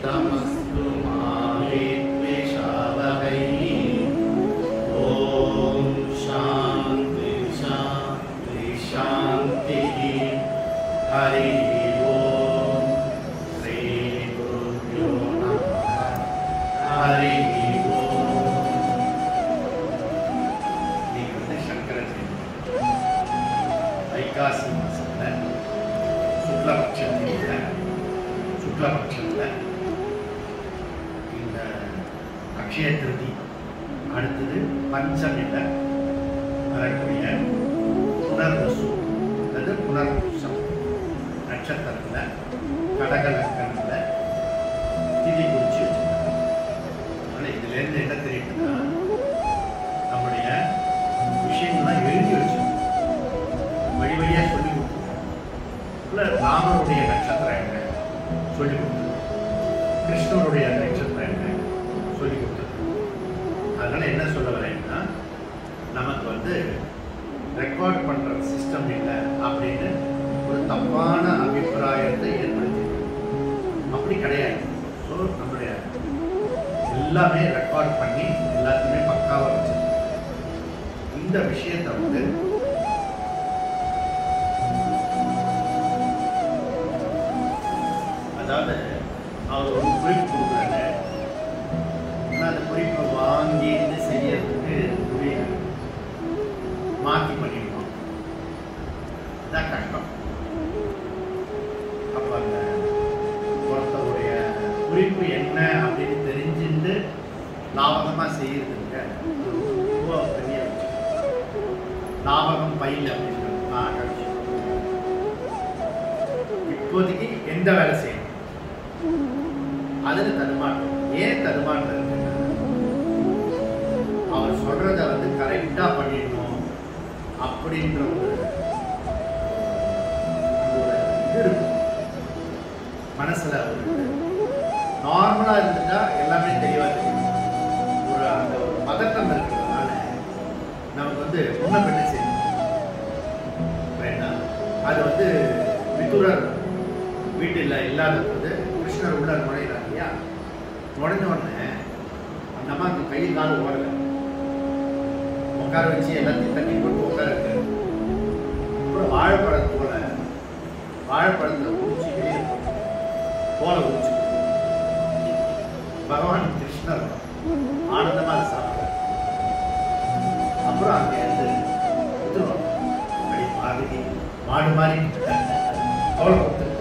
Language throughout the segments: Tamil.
तमस्तु मा विद्विषावहै। ओम शांति शांति शांति। हरि ओम। श्री गुरुभ्यो नमः। हरि வைகாசி மாசத்தில் சுக்லபட்சத்தில் இந்த அக்ஷய திருதி அடுத்தது பஞ்சமில் வரக்கூடிய புனர்வசு அல்லது புனர்வசம் நட்சத்திரத்தில் கடகலக்கணத்தில் திதி குறித்து வச்சுருக்காங்க. அதனால் இதுலேருந்து என்ன தெரியுதுன்னா நம்முடைய விஷயங்கள்லாம் எழுதி வச்சு வழி வழியாக சொல்லி கொடுத்துருக்கோம். இல்லை ராமனுடைய நட்சத்திரம் என்ன சொல்லி கொடுத்துருக்கோம், கிருஷ்ணனுடைய நட்சத்திரம் என்ன சொல்லி கொடுத்துருக்கோம். அதனால் என்ன சொல்ல வரேன்னா நமக்கு வந்து ரெக்கார்ட் பண்ணுற சிஸ்டம் இல்லை அப்படின்னு ஒரு தப்பான அபிப்பிராயத்தை ஏற்படுத்திருக்கு. அப்படி கிடையாது. ஸோ நம்மளுடைய எல்லாமே ரெக்கார்ட் பண்ணி எல்லாத்தையுமே பக்காவாக வச்சிருக்கோம். இந்த விஷயத்தை வந்து அதாவது அவர் ஒரு குறிப்பு கொடுக்குறாங்க. ஆனால் அந்த குறிப்பை வாங்கிட்டு செய்யறதுக்கு முடியல, மாற்றி பண்ணிடுவோம். அதுதான் கஷ்டம். அப்போ அந்த ஒருத்தருடைய குறிப்பு என்ன அப்படின்னு தெரிஞ்சுட்டு லாபகமாக செய்யறதுக்கு ரொம்ப பெரிய லாபகம் பயில் அப்படின்றது நான் கழிச்சு இப்போதைக்கு எந்த வேலை செய்யணும் அதில் தடுமாற்றம். ஏன் தடுமாற்றம் இருக்குன்னா அவர் சொல்றத வந்து கரெக்டா பண்ணிடணும் அப்படின்ற ஒரு இது இருக்கும் மனசுல. நார்மலா இருந்துட்டா எல்லாமே தெளிவா தெரியும். ஒரு அந்த ஒரு பதட்டம் இருக்கிறதுனால நமக்கு வந்து முன்ன பெண்ண செய்யணும் வேண்டாம். அது வந்து மிதுரர் வீட்டில் இல்லாத போது கிருஷ்ணர் உள்ள நுழையிறார் இல்லையா, நுழைஞ்ச உடனே அந்த அம்மா அந்த கையில் காலம் ஓடலை, உட்கார வச்சு எல்லாத்தையும் தண்ணி போட்டு உட்கார இருக்கு. அப்புறம் வாழைப்பழத்தை ஊச்சி வெளியே போல ஊச்சி பகவான் கிருஷ்ணர் ஆனந்தமாக அதை சாப்பிட்றார். அப்புறம் அங்கே இருந்து வித்துருவாங்க. அப்படி பார்வதி மாடு மாதிரி அவ்வளோ கொடுத்துருக்கு.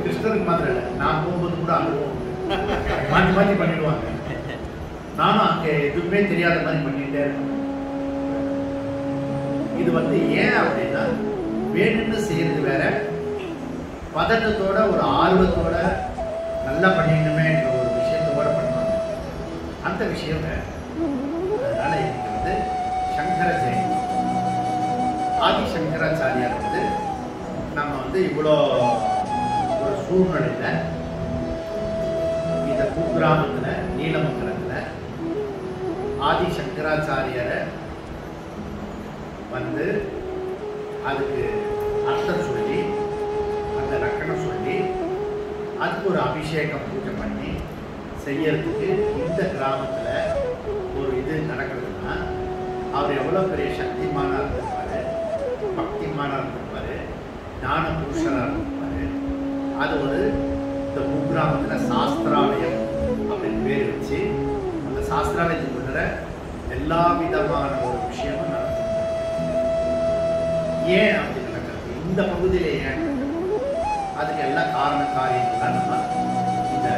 கிருஷ்ணருக்கு மாத்திரம் இல்லை, நான் போகும்போது கூட அனுபவம் மாற்றி மாற்றி பண்ணிடுவாங்க. நானும் அங்கே எதுவுமே தெரியாத மாதிரி பண்ணிட்டே இருக்கேன். இது வந்து ஏன் அப்படின்னா வேணும்னு செய்யறது வேற, பதட்டத்தோட ஒரு ஆர்வத்தோட நல்லா பண்ணிடணுமேன்ற ஒரு விஷயத்தோட பண்ணுவாங்க. அந்த விஷயம் வேற. அதனால இன்னைக்கு வந்து சங்கர ஜெயந்தி, ஆதிசங்கராச்சாரியார் வந்து நம்ம வந்து இவ்வளோ ஒரு சூழ்நிலையில இந்த குக்கிராமத்தில் நீலமங்கலத்தில் ஆதிசங்கராச்சாரியரை வந்து அதுக்கு அர்த்தம் சொல்லி அந்த லக்கணம் சொல்லி அதுக்கு ஒரு அபிஷேகம் பூஜை பண்ணி செய்யறதுக்கு இந்த கிராமத்தில் ஒரு இது நடக்கிறதுனா அவர் எவ்வளோ பெரிய சக்திமானாக இருந்திருப்பார், பக்திமானாக இருந்திருப்பார், ஞான புருஷனாக இருந்திருப்பார். அது ஒரு இந்த குக்கிராமத்தில் சாஸ்திராலயம் அப்படின்னு பேர் வச்சு அந்த சாஸ்திராலயத்துக்கு உள்ள எல்லா விதமான ஒரு விஷயமும் நடக்கும். ஏன் அப்படி நடக்கிறது, இந்த பகுதியிலே ஏன் அதுக்கு எல்லா காரண காரியங்கள்லாம் நம்ம இந்த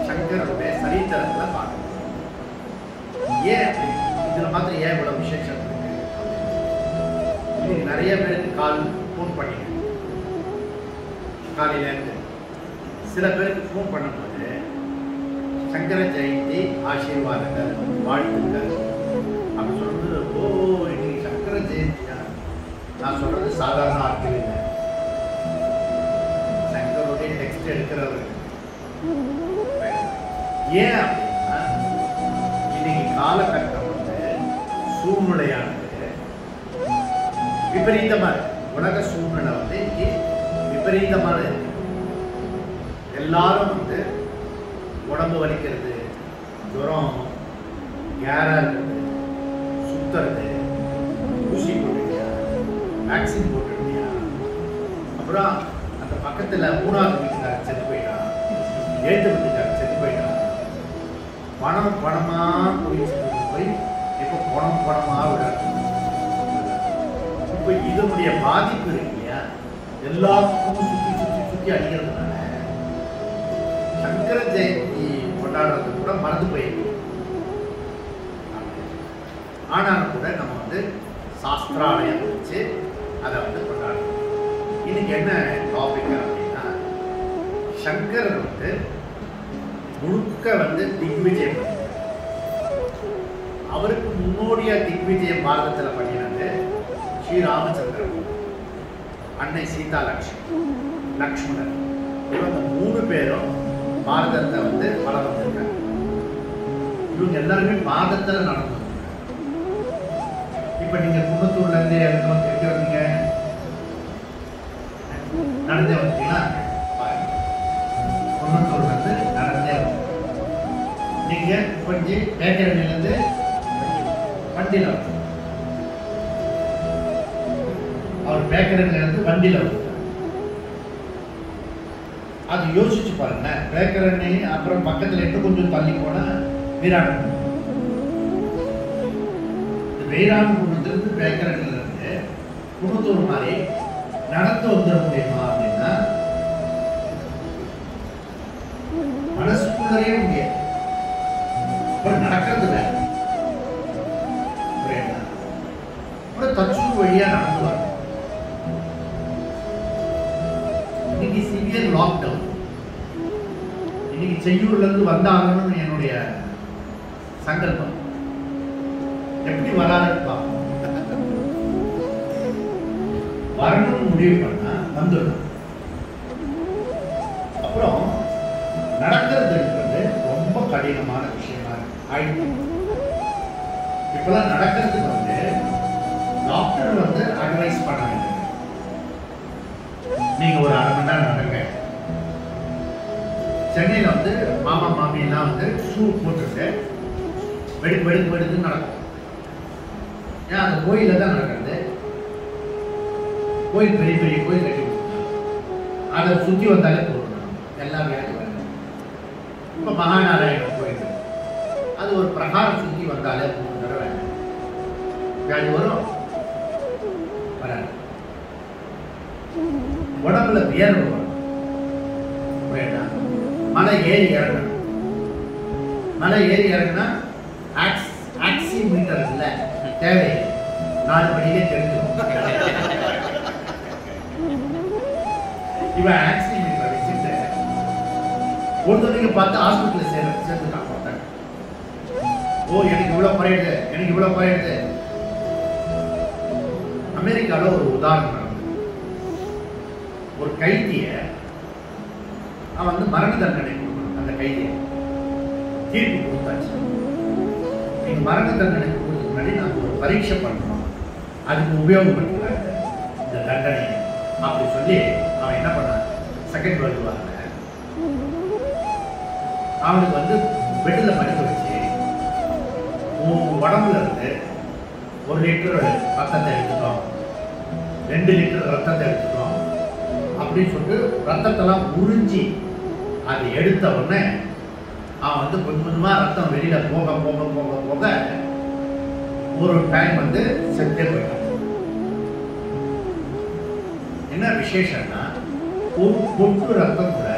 சங்கருடைய சரித்திரத்தில் பார்க்கணும். ஏன் அப்படி இதில் மாத்திரம் ஏன் இவ்வளோ விசேஷம் இருக்கு? இன்னைக்கு நிறைய பேருக்கு ஃபோன் பண்ணிங்க காலையிலேருந்து. சில பேருக்கு ஃபோன் பண்ணும்போது சங்கர ஜெயந்தி ஆசீர்வாதங்கள் வாழ்த்துக்கள் அப்படி சொல்றது. ஓ இன்னைக்கு சங்கர ஜெயந்தியா? நான் சொல்றது சாதாரண ஆட்கள் இல்லை, சங்கருடைய டெக்ஸ்ட் எடுக்கிறவர்கள். ஏன் அப்படின்னா இன்னைக்கு காலகட்டம் வந்து சூழ்நிலையானது விபரீதமா இருக்கு. உலக சூழ்நிலை வந்து இன்னைக்கு விபரீதமான இருக்கு. எல்லாரும் வந்து உடம்பு வலிக்கிறது, ஜுரம், கேரா இருக்கிறது, சுத்துறது, ஊசி போட்டுட்டியா, வேக்சின் போட்டுட்டியா, அப்புறம் அந்த பக்கத்தில் 3வது வீட்டுக்காரர் செத்து போயிட்டான், 7வது வீட்டுக்காரர் செத்து போயிட்டான், பணமாக போய் இப்போ பணமாக விடாது. இப்போ இதனுடைய பாதிப்பு இருக்கு இல்லையா, எல்லாத்துக்கும் சுற்றி அடிக்கிறதுனால சங்கர ஜெயந்தி கொண்டாடுறது கூட மறந்து போயிருக்கு. ஆனாலும் கூட நம்ம வந்து சாஸ்திராலயம் வச்சு அதை வந்து கொண்டாடுறோம். இன்னைக்கு என்ன டாபிக் அப்படின்னா, சங்கரர் வந்து முழுக்க வந்து திக்விஜயம் பண்ணினார். அவருக்கு முன்னோடியா திக்விஜயம் பாரதத்தில் பண்ணினது ஸ்ரீராமச்சந்திரன், அன்னை சீதா லக்ஷ்மணன். இவங்க 3 பேரும் பாரதத்தை வந்து வளம் வந்திருக்காங்க. இவங்க எல்லாருமே பாரதத்தில் நடந்து வந்திருக்காங்க. இப்ப நீங்க குன்னத்தூர்ல இருந்து எங்க வந்தீங்க? நடந்தே வந்தீங்களா? குன்னத்தூர்ல இருந்து நடந்தே வந்து நீங்க கொஞ்சம் பேக்கரணில இருந்து வண்டியில வந்து, அவர் பேக்கரணில இருந்து வண்டியில வந்து, அது யோசிச்சு பாருங்க. பேக்கரணி அப்புறம் பக்கத்துல இன்னும் கொஞ்சம் தள்ளி போனா வீராணம். வீராணகுன்றத்திலிருந்து பேக்கரணில இருந்து குன்னத்தூர் மாதிரி நடந்து வந்துட முடியுமா அப்படின்னா மனசுக்குள்ளே முடியாது. அப்புறம் நடக்கிறது வேற. அப்புறம் தச்சூர் வழியா நடந்து வர. இன்னைக்கு சிவியர் லாக்டவுன். இன்னைக்கு செய்யூர்ல இருந்து வந்தாங்கன்னு என்னுடைய சங்கல்பம். எப்படி வராதுன்னு பார்ப்போம். வரணும்னு முடிவு பண்ணா வந்துடும். அப்புறம் நடக்கிறதுன்றது ரொம்ப கடினமான விஷயமா ஆயிடுச்சு. இப்பெல்லாம் நடக்கிறதுக்கு வந்து டாக்டர் வந்து அட்வைஸ் பண்ண வேண்டும். நீங்க ஒரு 1/2 மணி நேரம் நடங்க. சென்னையில் வந்து மாமா மாமியெல்லாம் வந்து ஷூ போட்டுட்டு வெடுக்கு நடக்கும். ஏன் அந்த கோயில தான் நடக்கிறது. கோயில் பெரிய பெரிய கோயில் கட்டி கொடுத்துருக்காங்க. அதை சுற்றி வந்தாலே போடணும், எல்லா வியாதி வருது. இப்போ மகாநாராயணன் கோயில் அது ஒரு பிரகாரம் சுற்றி வந்தாலே 3 தடவை வியாதி வரும், வராது. உடம்புல வியர்வு வரும். மலை ஏறி இறங்கணும். மலை ஏறி இறங்கினா ஆக்சிமீட்டர் இல்லை, தேவையில்லை. 4 படியிலே தெரிஞ்சுக்கும். இவன் ஆக்சிமீட்டர் வச்சுட்டு ஒருத்தவங்க பார்த்து ஹாஸ்பிட்டலில் சேர்த்துட்டான். ஓ எனக்கு இவ்வளோ குறையுது. அமெரிக்காவில் ஒரு உதாரணம் நடந்தது. ஒரு கைதியை அவன் வந்து மரண தண்டனை கொடுக்கணும். அந்த கைதியை தீர்ப்பு கொடுத்தாச்சு. நீங்க மரண தண்டனை கொடுக்கறதுக்கு முன்னாடி நாங்கள் ஒரு பரீட்சை பண்ணணும், அதுக்கு உபயோகப்படுத்துறாங்க இந்த தண்டனை அப்படி சொல்லி அவன் என்ன பண்ணான், செகண்ட் வேர்ல்டு வார்ல அவனுக்கு வந்து பெட்டில் படுக்க வச்சு உடம்புல இருந்து 1 லிட்டர் ரத்தத்தை எடுத்துட்டோம், 2 லிட்டர் ரத்தத்தை எடுத்துட்டோம் அப்படின்னு சொல்லிட்டு ரத்தத்தெல்லாம் உறிஞ்சி அதை எடுத்த உடனே அவன் வந்து கொஞ்சம் கொஞ்சமாக ரத்தம் வெளியில போக போக போக போக ஒரு டைம் வந்து செத்தே போயிட்டான். என்ன விசேஷம்னா ஒரு பொட்டு ரத்தம் கூட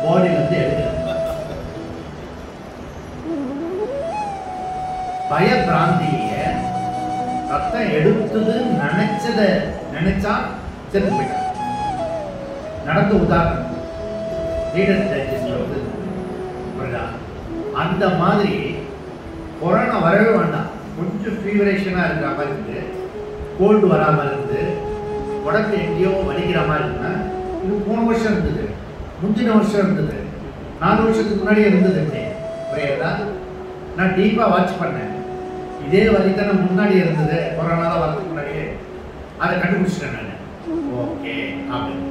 பாடியில இருந்து எடுக்கிறது. பயபிராந்திய ரத்தம் எடுத்தது நினைச்சா செத்து போயிட்டான். நடந்த உதாரணம் அந்த மாதிரி கொரோனா வரவே வேண்டாம். கொஞ்சம் ஃபீவரேஷனா இருக்கிற மாதிரி இருந்து, கோல்டு வராம இருந்து, உடம்பு எங்கேயோ வலிக்கிற மாதிரி இருக்குன்னா, இது போன வருஷம் இருந்தது, முந்தின வருஷம் இருந்தது, 4 வருஷத்துக்கு முன்னாடியே இருந்தது. புரியுதா? நான் டீப்பா வாட்ச் பண்ணேன். இதே வலி தானே முன்னாடி இருந்தது, கொரோனா வரதுக்கு முன்னாடியே. அதை கண்டுபிடிச்சிட்டேன் நான். ஓகே அப்படின்னு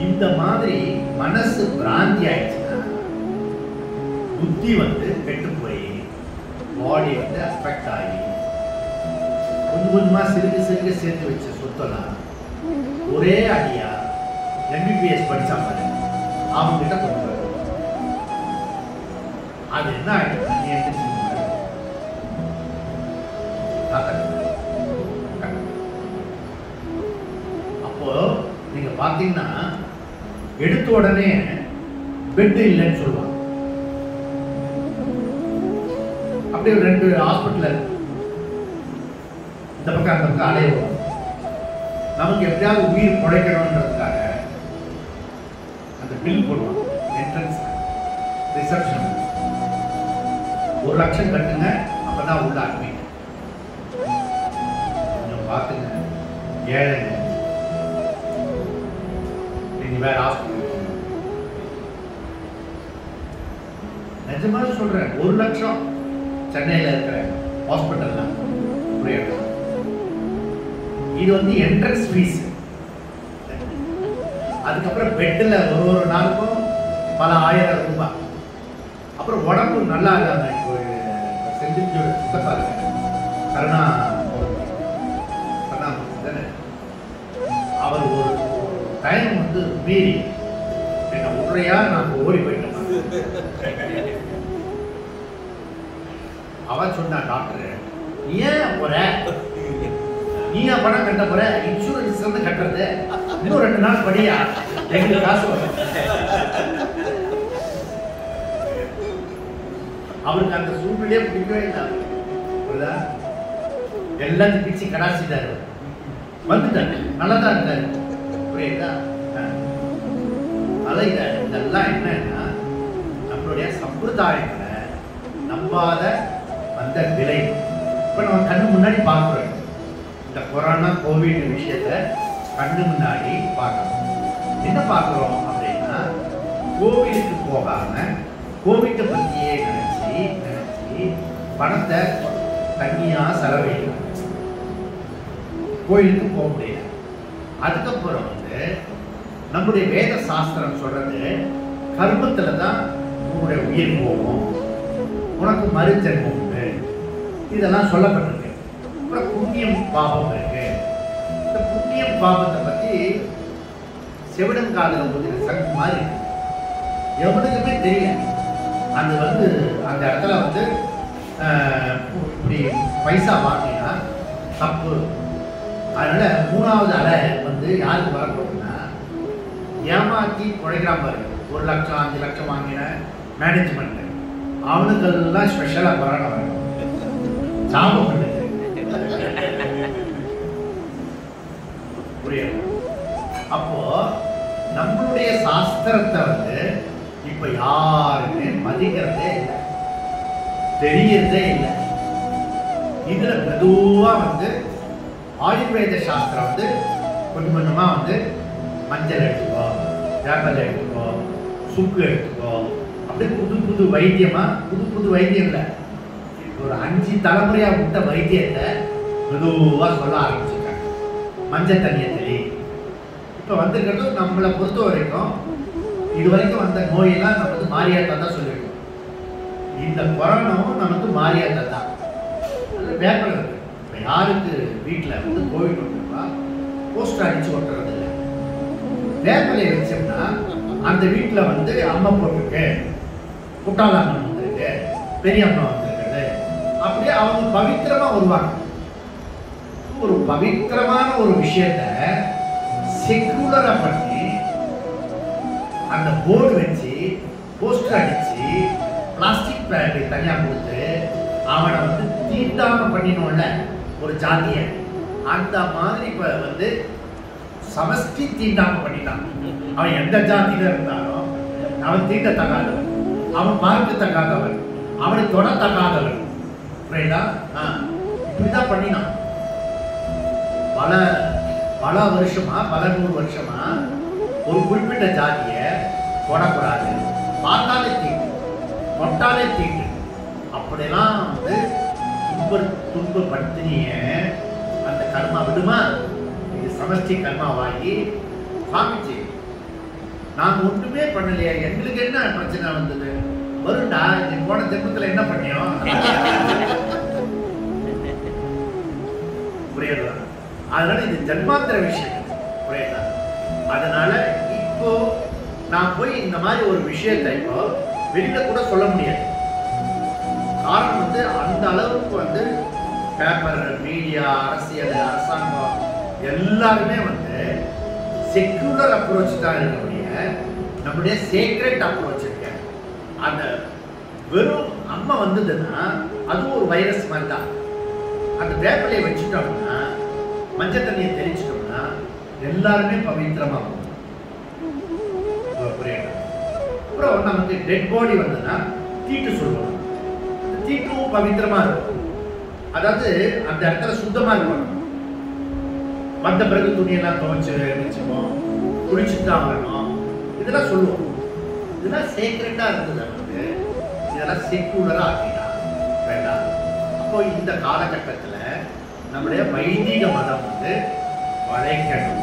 இந்த மாதிரி மனசு பிராந்தி ஆயிடுச்சுன்னா புத்தி வந்து கெட்டு போய் பாடி வந்து அஃபெக்ட் ஆகி கொஞ்சம் கொஞ்சமா சிறுக சிறுக சேர்த்து வச்ச சொத்தெல்லாம் ஒரே அடியா MBBS படிச்சா பாரு அவங்க கிட்ட கொண்டு வரும். அது என்ன ஆயிடுச்சு? நீ எடுத்து அப்போ நீங்க பாத்தீங்கன்னா எடுத்த உடனே பெட் இல்லைன்னு சொல்லுவாங்க. அப்படியே 2 ஹாஸ்பிட்டல் இந்த பக்கம் அந்த பக்கம் அலைவோம். நமக்கு எப்படியாவது உயிர் குறைக்கணும்ன்றதுக்காக அந்த பில் போடுவாங்க. என்ட்ரன்ஸ் ரிசப்ஷன் 1 லட்சம் கட்டுங்க, அப்பதான் உள்ள அட்மிட். கொஞ்சம் பார்த்துங்க, ஏழைங்க நீங்க வேற ஹாஸ்பிட்டல். நிஜமாக சொல்றேன், 1 லட்சம் சென்னையில் இருக்கிற ஹாஸ்பிட்டல்ல புரியுது. இது வந்து என்ட்ரன்ஸ் ஃபீஸ். அதுக்கப்புறம் பெட்டில் ஒரு நாளுக்கும் பல 1000 ரூபாய். அப்புறம் உடம்பு நல்லா இல்லாம செஞ்சியோட சித்தப்பா இருக்க கருணா தானே, அவர் ஒரு டைம் வந்து மீறி என்ன உடறையா நான் ஓடி போயிட்டேன். அவன் சொன்னா, டாக்டர் நீ ஏன் போற, நீயா பணம் கட்ட போற, இன்சூரன்ஸ் வந்து கட்டுறது, இன்னும் 2 நாள் படியா எங்களுக்கு காசு வரும். அவருக்கு அந்த சூழ்நிலையே பிடிக்கவே இல்லை. எல்லாத்தையும் பிச்சு கடாசிட்டாரு, வந்துட்டாரு, நல்லதான் இருந்தாரு. புரியுதா? அலைகிறாரு. இதெல்லாம் என்னன்னா நம்மளுடைய சம்பிரதாயங்களை நம்பாத வந்த விலை. இப்ப நம்ம கண்ணு முன்னாடி பார்க்கிறோம். இந்த கொரோனா கோவிட் விஷயத்த கண்ணு முன்னாடி பார்க்கணும். என்ன பார்க்கிறோம் அப்படின்னா, கோவிலுக்கு போகாம கோவிட்டை பத்தியே நினைச்சு பணத்தை தனியா செலவழிக்கணும். கோயிலுக்கு போக முடியாது. அதுக்கப்புறம் வந்து நம்முடைய வேத சாஸ்திரம் சொல்றது, கர்மத்துல தான் உன்னுடைய உயிர் போகும், உனக்கு மறுஜென்மம் உண்டு, இதெல்லாம் சொல்லப்பட்டிருக்கு. அப்புறம் புண்ணியம் பாபம் இருக்கு. இந்த புண்ணியம் பாபத்தை பத்தி செவிடன் காதல ஒரு சங்கு மாதிரி இருக்கு. எவனுக்குமே தெரியல. அது வந்து அந்த இடத்துல வந்து இப்படி பைசா வாங்கினா தப்பு. அதனால 3வது அலை வந்து யாருக்கு வரப்போகுதுன்னா, ஏமாத்தி குழைக்கிறான் பாருங்க. 1 லட்சம் 5 லட்சம் வாங்கின மேனேஜ்மெண்ட் அவனுக்கெல்லாம் ஸ்பெஷலா கொரோனா வரும். சாபம் பண்ணுது. புரியுது? அப்போ நம்மளுடைய சாஸ்திரத்தை வந்து இப்ப யாருமே மதிக்கிறதே இல்லை, தெரியறதே இல்லை. இதுல மெதுவா வந்து ஆயுர்வேத சாஸ்திரம் வந்து கொஞ்சம் கொஞ்சமா வந்து மஞ்சள் எடுத்துக்கோ, வேப்பலை எடுத்துக்கோ, சுக்கு எடுத்துக்கோ, அப்படியே புது புது வைத்தியமா, புது வைத்தியம் இல்லை, ஒரு 5 தலைமுறையா விட்ட வைத்தியத்தை மெதுவா சொல்ல ஆரம்பிச்சிருக்காங்க. மஞ்சள் தண்ணியை தெளி. இப்ப வந்திருக்கிறது நம்மளை பொறுத்த வரைக்கும் இது வரைக்கும் வந்த நோயெல்லாம் நம்ம வந்து மாரியாத்தா தான் சொல்லியிருக்கோம். இந்த கொரோனாவும் நமக்கு மாரியாத்தா தான். வேப்பலை இருக்கு. இப்போ யாருக்கு வீட்டில் வந்து கோவிட் வந்துருப்பா போஸ்டர் அடிச்சு ஒட்டுறது இல்லை. வேப்பலை வச்சோம்னா அந்த வீட்டில் வந்து அம்மா போட்டிருக்கு, குட்டாளம்மன் வந்திருக்கு, பெரிய அம்மா வந்திருக்குது, அப்படியே அவங்க பவித்திரமா வருவாங்க. ஒரு பவித்திரமான ஒரு விஷயத்த செக்குலரா பண்ணி அந்த போர்டு வச்சு போஸ்டர் அடிச்சு பிளாஸ்டிக் பேக் தனியா கொடுத்து அவனை வந்து தீண்டாம பண்ணினோம்ல ஒரு ஜாதிய, அந்த மாதிரி இப்ப வந்து சமஷ்டி தீண்டாம பண்ணிட்டான். அவன் எந்த ஜாதியில இருந்தாலும் அவன் தீண்டத்தகாதவன், அவன் பார்க்கத்தகாதவன், அவனை தொடத்தகாதவன். புரியுதா? இப்படிதான் பண்ணினான். பல வருஷமா, பல 100 வருஷமா ஒரு குறிப்பிட்ட ஜாதிய தொடக்கூடாது, பார்த்தாலே தீட்டு, தொட்டாலே தீட்டு, அப்படிலாம் வந்து துன்பப்படுத்தினிய அந்த கர்மா விடுமா? இது சமஷ்டி கர்மாவாகி காமிச்சு நாங்க ஒன்றுமே பண்ணலையா, எங்களுக்கு என்ன பிரச்சனை வந்தது? வருண்டா, நீ போன ஜென்மத்துல என்ன பண்ணியோ புரியுதா? அதனால இது ஜென்மாந்திர விஷயம், புரியுதா? அதனால இப்போ நான் போய் இந்த மாதிரி ஒரு விஷயத்தை இப்போ வெளியில கூட சொல்ல முடியாது. காரணம் வந்து அந்த அளவுக்கு வந்து பேப்பர், மீடியா, அரசியல், அரசாங்கம் எல்லாருமே வந்து செக்குலர் அப்ரோச் தான் இருக்கக்கூடிய நம்முடைய சீக்ரெட் அப்ரோச் இருக்க. அந்த வெறும் அம்மா வந்ததுன்னா அதுவும் ஒரு வைரஸ் மாதிரி தான். அந்த வேப்பிலையை வச்சுட்டோம்னா, மஞ்சள் தண்ணியை தெளிச்சிட்டோம்னா எல்லாருமே பவித்திரமாகும். அப்புறம் நமக்கு டெட் பாடி வந்ததுன்னா தீட்டு சொல்லுவாங்க. தீட்டும் பவித்திரமா இருக்கும். அதாவது அந்த இடத்துல சுத்தமா இருக்கும். வந்த பிறகு துணியெல்லாம் துவைச்சு வச்சுப்போம், குளிச்சுட்டு தான் வரணும், இதெல்லாம் சொல்லுவோம். இதெல்லாம் சீக்ரெட்டா இருந்தது. நமக்கு இதெல்லாம் செக்குலரா ஆக்கிட்டா வேண்டாம். அப்போ இந்த காலகட்டத்தில் நம்முடைய வைதிக மதம் வந்து வளைக்கணும்.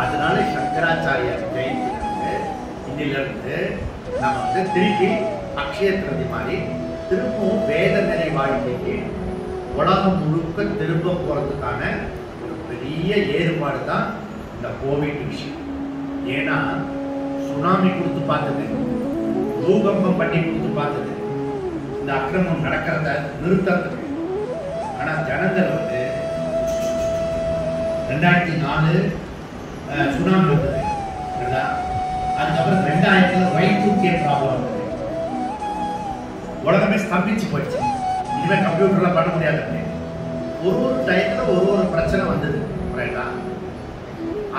அதனால சங்கராச்சாரியார் ஜெயந்திலிருந்து இன்னிலிருந்து நம்ம வந்து திருப்பி அக்ஷய திருதி மாதிரி திரும்பவும் வேத நிலை வாழ்க்கைக்கு உலகம் முழுக்க திரும்ப போறதுக்கான ஒரு பெரிய ஏற்பாடு தான் இந்த கோவிட் விஷயம். ஏன்னா சுனாமி கொடுத்து பார்த்தது, பூகம்பம் பண்ணி கொடுத்து பார்த்தது, இந்த அக்கிரமம் நடக்கிறத நிறுத்தத்துக்கு. ஆனா ஜனங்கள் வந்து 2004 சுனாமி வந்தது, அதுக்கப்புறம் 2000 Y2K ப்ராப்ளம் வந்தது. உலகமே ஸ்தம்பிச்சு போயிடுச்சு. இனிமே கம்ப்யூட்டர்லாம் பண்ண முடியாது. ஒரு டயத்துல ஒரு பிரச்சனை வந்தது.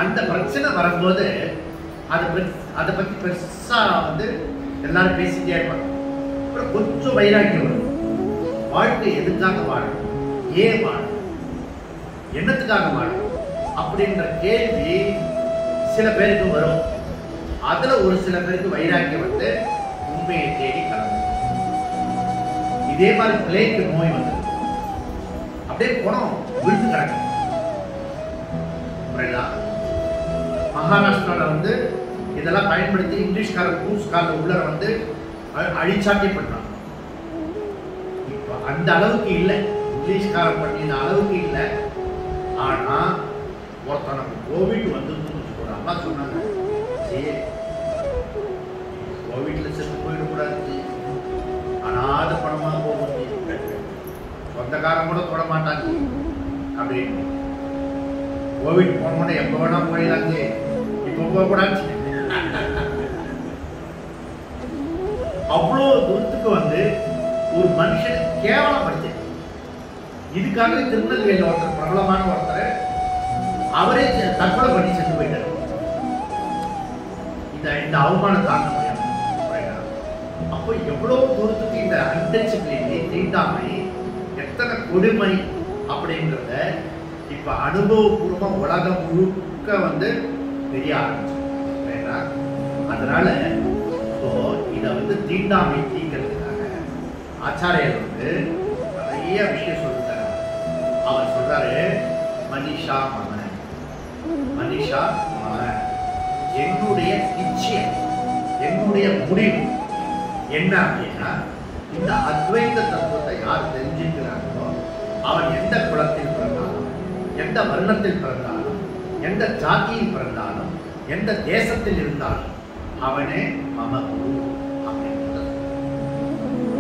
அந்த பிரச்சனை வரும்போது அதை பத்தி பெருசா வந்து எல்லாரும் பேசிட்டே இருப்பாங்க. அப்புறம் கொஞ்சம் வைராக்கியம் வரும். வாழ்க்கை எதுக்காக வாழணும், ஏன் வாழணும், என்னத்துக்காக வாழணும் அப்படின்ற கேள்வி சில பேருக்கு வரும். அதுல ஒரு சில பேருக்கு வைராக்கியம் வந்து உண்மையை தேடி கலந்து. இதே மாதிரி பிளேக்கு நோய் வந்தது. அப்படியே பணம் விழுந்து கிடக்கு. மகாராஷ்டிரால வந்து இதெல்லாம் பயன்படுத்தி இங்கிலீஷ்காரன் ரூஸ்காரன் உள்ள வந்து அழிச்சாட்டி பண்றாங்க. இப்ப அந்த அளவுக்கு இல்லை, இங்கிலீஷ்காரன் பண்ணின அளவுக்கு இல்லை. ஆனா ஒருத்தர் நம்ம கோவிட் வந்து அம்மா சொன்னாங்க, சரி கோவிட்ல செத்து போயிடக்கூடாது, அனாத பணமா போகும், சொந்தக்காரன் கூட போட மாட்டாங்க அப்படின்னு. கோவிட் போனோட எப்ப வேணா போயிடலாங்க, இப்ப போகக்கூடாது. அவ்வளோ தூரத்துக்கு வந்து ஒரு மனுஷனை கேவலப்படுத்தி, இதுக்காக திருநெல்வேலியில் ஒருத்தர் பிரபலமான ஒருத்தர் அவரே தற்கொலை பண்ணி சென்று போயிட்டார். இந்த அவமானம் தாங்க முடியாது. அப்போ எவ்வளவு தூரத்துக்கு இந்த அன்டச்சபிலிட்டி, தீண்டாமை எத்தனை கொடுமை அப்படின்றத இப்ப அனுபவபூர்வமா உலகம் முழுக்க வந்து தெரிய ஆரம்பிச்சு. அதனால இதை வந்து தீண்டாமை தீக்கிறதுக்காக ஆச்சாரியர் வந்து நிறைய விஷயம் சொல்லிட்டாரு. அவர் சொல்றாரு, மனிஷா மன, மனிஷா மன, என்னுடைய நிச்சயம், என்னுடைய முடிவு என்ன அப்படின்னா, இந்த அத்வைத தத்துவத்தை யார் தெரிஞ்சுக்கிறார்களோ அவன் எந்த குலத்தில் பிறந்தாலும், எந்த வர்ணத்தில் பிறந்தாலும், எந்த ஜாதியில் பிறந்தாலும், எந்த தேசத்தில் இருந்தாலும் அவனே மம குரு அப்படின்றது.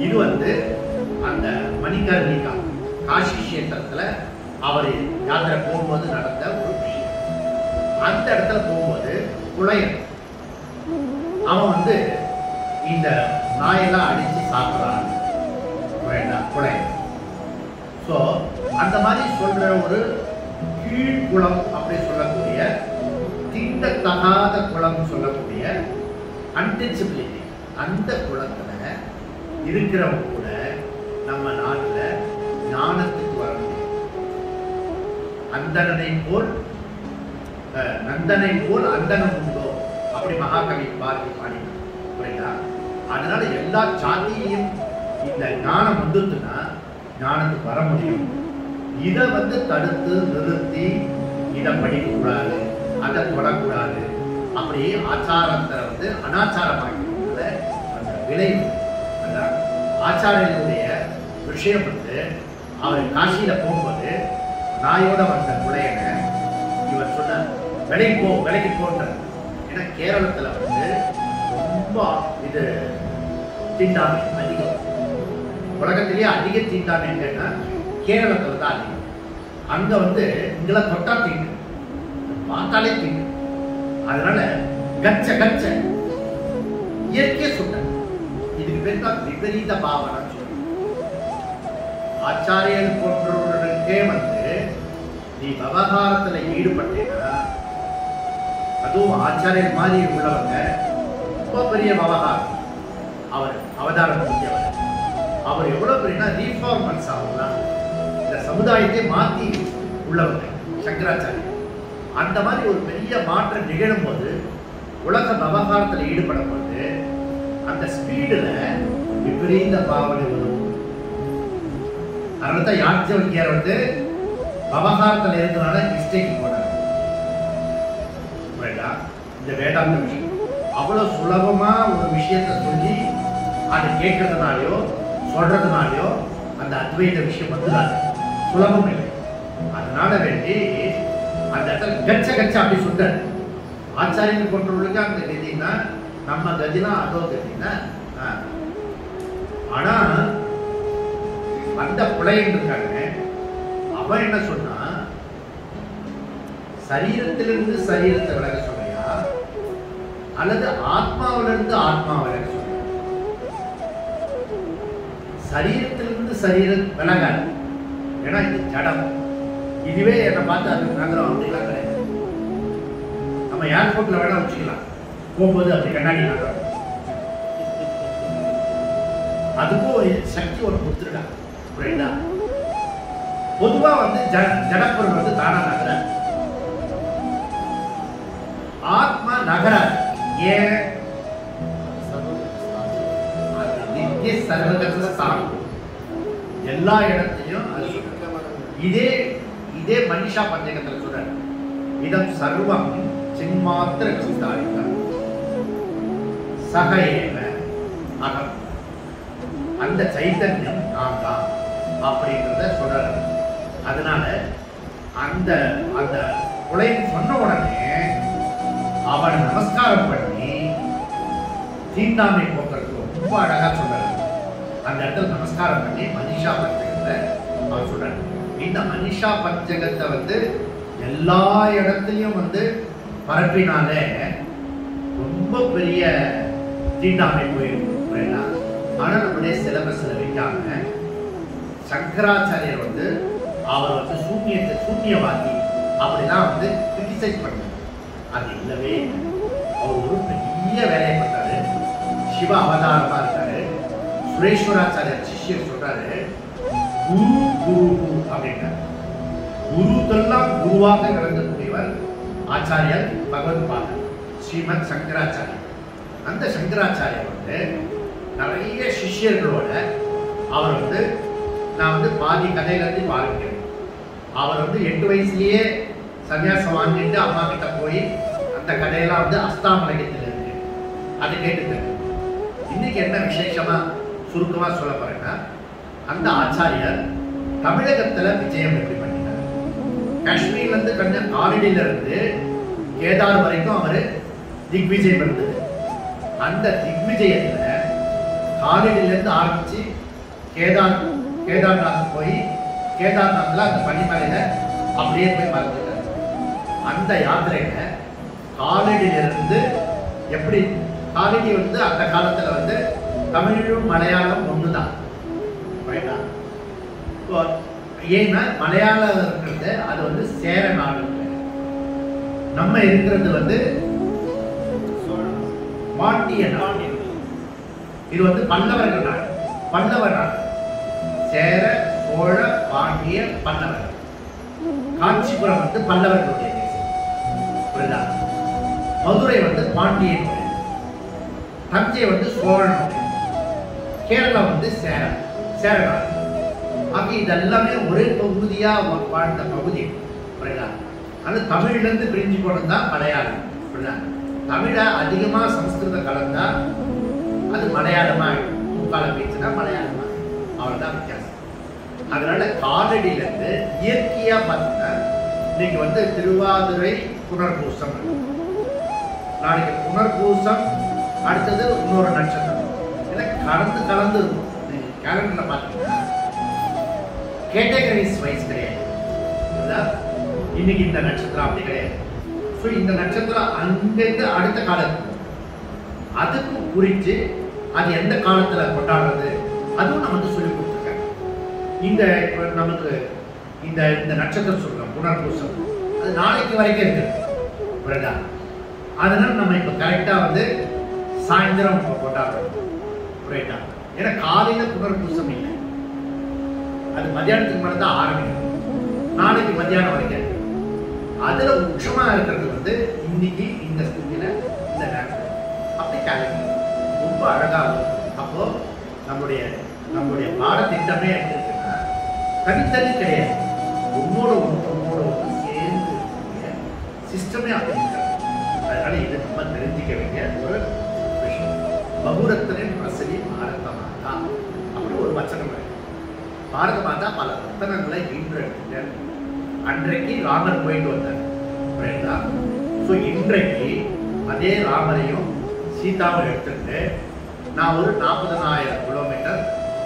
இது வந்து அந்த மணிகர்ணிகா காஷி கஷேத்திரத்துல அவர் யாத்திரை போகும்போது நடந்த ஒரு விஷயம். அந்த இடத்துல போகும்போது புலையன் அவன் வந்து இந்த நாயெல்லாம் அடிச்சு சாப்பிட்றான் புலையன். ஸோ அந்த மாதிரி சொல்ற ஒரு கீழ்குளம் அப்படி சொல்லக்கூடிய, தீண்டத்தகாத குளம் சொல்லக்கூடிய அன்டச்சபிலிட்டி, அந்த குளத்துல இருக்கிறவங்க கூட நம்ம நாட்டில் ஞானத்துக்கு வர முடியும். அந்தனை போல் நந்தனை போல் அந்தனம் உண்டோ அப்படி மகாகவி பாரதி பாடினார். அதனால எல்லா சாதியையும் இந்த ஞானம் வந்துச்சுன்னா ஞானத்துக்கு வர முடியும். இதை வந்து தடுத்து நிறுத்தி, இதை படிக்கக்கூடாது, அதை தொடக்கூடாது அப்படி ஆச்சாரத்தை வந்து அனாச்சாரமாக்கிறதுல அந்த விளைவு அந்த ஆச்சாரியனுடைய விஷயம் வந்து அவர் காசியில போகும்போது நாயோட வந்த குழையனை இவர் சொன்ன விலைக்கு போன்றார். ஏன்னா கேரளத்துல வந்து ரொம்ப இது தீண்டாமை அதிகம். உலகத்திலேயே அதிக தீண்டாமை எங்கன்னா கேரளத்துல தான் அதிகம். அங்க வந்து இங்கெல்லாம் தொட்டா தீண்டு, பார்த்தாலே தீண்டு. அதனால கச்ச கச்ச இயற்கைய சொன்ன இதுக்கு பேர் தான் விபரீத பாவனை சொல்ற. ஆச்சாரியன் போன்றவர்களுக்கே வந்து நீ விவகாரத்துல ஈடுபட்டீங்கன்னா, அதுவும் ஆச்சாரியன் மாதிரி உள்ளவங்க ரொம்ப பெரிய விவகாரம். அவர் அவதாரம் செஞ்சவர். அவர் எவ்வளவு பெரியனா ரீஃபார்மர்ஸ் ஆகலாம், இந்த சமுதாயத்தை மாற்றி உள்ளவங்க சங்கராச்சாரியர். அந்த மாதிரி ஒரு பெரிய மாற்றம் நிகழும் போது உலக விவகாரத்தில் ஈடுபடும் போது அந்த ஸ்பீடுல விபரீத பாவனை வரும். அதனால தான் யாஜ்ஞவல்கியர் வந்து விவகாரத்தில் இருந்தனால மிஸ்டேக் போனார். இந்த வேதாந்த விஷயம் அவ்வளவு சுலபமா ஒரு விஷயத்தை சொல்லி அதை கேட்கறதுனாலயோ சொல்றதுனாலயோ அந்த அத்வைத விஷயம் வந்துடாது, சுலபம் இல்லை. அதனால வேண்டி அந்த இடத்துல கச்ச கச்ச அப்படி சொல்றாரு. ஆச்சாரியன் கொண்டவர்களுக்கு அந்த கதினா நம்ம கதினா அதோ கதினா. ஆனா அந்த பிள்ளைன்னு இருக்காங்க, அவன் என்ன சொன்னா, சரீரத்திலிருந்து சரீரத்தை விலக சொல்றியா அல்லது ஆத்மாவிலிருந்து ஆத்மா விலக சொல்றியா? சரீரத்திலிருந்து சரீரம் விலகாது, ஏன்னா இது ஜடம். இதுவே என்னை பார்த்து அது நகரம் அப்படிலாம் கிடையாது. நம்ம ஏர்போர்ட்ல வேணா வச்சுக்கலாம், போகும்போது அப்படி கண்ணாடி நகரம். அதுக்கும் ஒரு சக்தி ஒன்று கொடுத்துருக்காங்க. புரியுதா? பொதுவா வந்து ஜடப்பொருள் வந்து தானா நகர, ஆத்மா நகர. ஏன்? நித்திய சர்வகத ஸ்தானம், எல்லா இடத்தையும் அது இதே இதே மனிஷா பஞ்சகத்துல சொல்றாரு, இதம் சர்வம் சின்மாத்திர சித்தாரிதம் சகையேவ அகம். அந்த சைத்தன்யம் நான் தான் அப்படிங்கிறத சொல்றாரு. அதனால அந்த அந்த குலை சொன்ன உடனே அவனை நமஸ்காரம் பண்ணி தீண்டாமை போக்குறதுக்கு ரொம்ப அழகா சொல்றாரு. அந்த இடத்துல நமஸ்காரம் பண்ணி மனிஷா பஞ்சகத்தை அவர் சொல்றாரு. இந்த மனிஷா பஞ்சகத்தை வந்து எல்லா இடத்துலையும் வந்து பரப்பினாலே ரொம்ப பெரிய தீண்டாமை போயிருக்கும். ஆனா நம்முடைய சிலபஸ்ல வைக்காம சங்கராச்சாரியர் வந்து அவர் வந்து சூன்யவாதி அப்படிதான் வந்து கிரிட்டிசைஸ் பண்ணார். அது இல்லவே அவர் ஒரு பெரிய வேலையை பண்ணாரு. சிவ அவதாரமா இருக்காரு. சுரேஸ்வராச்சாரியர் சிஷ்யர் சொல்றாரு, குரு குரு அப்படின்றார். குருக்கெல்லாம் குருவாக விளங்கக்கூடியவர் ஆச்சாரியர் பகவத் பாதர் ஸ்ரீமத் சங்கராச்சாரியர். அந்த சங்கராச்சாரியர் வந்து நிறைய சிஷ்யர்களோட அவர் வந்து நான் வந்து பாதி கதையிலிருந்து ஆரம்பிக்கிறேன். அவர் வந்து 8 வயசுலயே சன்னியாசம் வாங்கிட்டு அம்மா கிட்ட போய் அந்த கதையெல்லாம் வந்து அஸ்தாமலகத்தில் இருக்கு, அதை கேட்டுக்கிறேன். இன்னைக்கு என்ன விசேஷமா சுருக்கமா சொல்ல போறேன்னா, அந்த ஆச்சாரியர் தமிழகத்துல விஜயம் எப்படி பண்ணினார். காஷ்மீர்ல இருந்து கன்னியாகுமரியில இருந்து கேதார் வரைக்கும் அவரு திக்விஜயம் இருந்தது. அந்த திக்விஜயத்துல காலடியில இருந்து ஆரம்பிச்சு கேதார்நாத் போய் கேதார்நாத்ல அந்த பனிமலையில அப்படியே போய் மறந்துட்டார். அந்த யாத்திரையில காலடியிலிருந்து எப்படி காலடி வந்து அந்த காலத்துல வந்து தமிழும் மலையாளம் ஒண்ணுதான். ஏன்னா மலையாளம் இருக்கிறது அது வந்து சேர நாடு, நம்ம இருக்கிறது வந்து பாண்டிய நாடு. இது வந்து பல்லவர்கள் நாடு, பல்லவ நாடு. சேர சோழ பாண்டிய பல்லவர். காஞ்சிபுரம் வந்து பல்லவர்களுடைய தேசம். மதுரை வந்து பாண்டியனுடைய, தஞ்சை வந்து சோழனுடைய, கேரளா வந்து சேர நாடு. ஆக இதெல்லாமே ஒரே பகுதியா வாழ்ந்த பகுதி. ஆனால் தமிழ்ல இருந்து பிரிஞ்சு போனது தான் மலையாளம். தமிழ அதிகமா சமஸ்கிருதம் கலந்தா அது மலையாளமா முக்கால பேச்சுனா மலையாளமா, அவ்வளவுதான் வித்தியாசம். அதனால காலடியில இருந்து இயற்கையா பார்த்தீங்கன்னா இன்னைக்கு வந்து திருவாதிரை புனர்பூசம், நாளைக்கு புனர்பூசம், அடுத்தது இன்னொரு நட்சத்திரம், கலந்து கலந்து இருக்கும். கேலண்டர்ல பார்த்தீங்கன்னா கேட்டகரிஸ் வைஸ் கிடையாது. இன்னைக்கு இந்த நட்சத்திரம் அப்படி கிடையாது. ஸோ இந்த நட்சத்திரம் அங்கிருந்து அடுத்த காலத்துக்கு அதுக்கு குறித்து அது எந்த காலத்துல கொண்டாடுறது அதுவும் நம்ம வந்து சொல்லி கொடுத்துருக்காங்க. இந்த நமக்கு இந்த இந்த நட்சத்திரம் சொல்றோம் புனர்பூசம், அது நாளைக்கு வரைக்கும் இருக்கு புரியுதா? அதனால நம்ம இப்ப கரெக்டா வந்து சாயந்தரம் கொண்டாடுறோம் புரியுதா? ஏன்னா காலையில புனர்பூசம் இல்லை, அது மத்தியானத்துக்கு மேலே தான் ஆரம்பிக்கும், நாளைக்கு மத்தியானம் வரைக்கும். அதுல உச்சமா இருக்கிறது வந்து இன்னைக்கு இந்த ஸ்திதியில இந்த நேரத்தில் அப்படி கேலண்டர் ரொம்ப அழகா இருக்கும். அப்போ நம்மளுடைய நம்மளுடைய பாடத்திட்டமே எப்படி இருக்குன்னா தனித்தனி கிடையாது, ஒன்னோட ஒன்று சேர்ந்து சிஸ்டமே அப்படி இருக்கு. அதனால இது நம்ம தெரிஞ்சிக்க வேண்டிய ஒரு விஷயம். பகுரத்தனின் பிரசவி பாரத மாதா அப்படின்னு ஒரு வச்சனம் இருக்கு. பாரத மாதா பல ரத்தனங்களை ஈன்று அன்றைக்கு ராமர் போயிட்டு வந்தார். ஸோ இன்றைக்கு அதே ராமரையும் சீதாவும் எடுத்துட்டு நான் ஒரு 40,000 கிலோமீட்டர்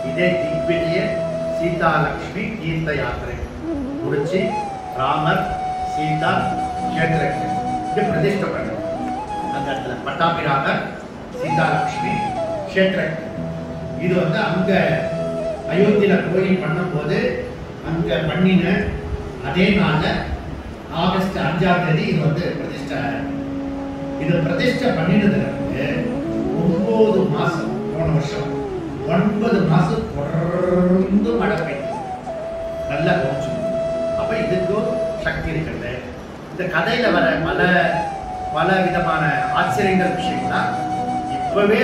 இதே திக்விஜய சீதா லக்ஷ்மி தீர்த்த யாத்திரை முடிச்சு ராமர் சீதா கேத்திரக்கு இது பிரதிஷ்டை பண்ண அந்த இடத்துல பட்டாபிராமர் சீதா லக்ஷ்மி கேத்திரக்கு. இது வந்து அங்க அயோத்தியில கோயில் பண்ணும்போது அங்க பண்ணின அதே நாள்ல ஆகஸ்ட் 5ஆம் தேதி இது வந்து பிரதிஷ்டை. இது பிரதிஷ்டை பண்ணினதுல இருந்து 9 மாசம், போன வருஷம் 9 மாசம் தொடர்ந்து மழை பெய்யும், நல்லா போச்சு. அப்ப இதுக்கும் சக்தி இருக்கிறது. இந்த கதையில வர பல விதமான ஆச்சரியங்கள் விஷயம்னா இப்பவே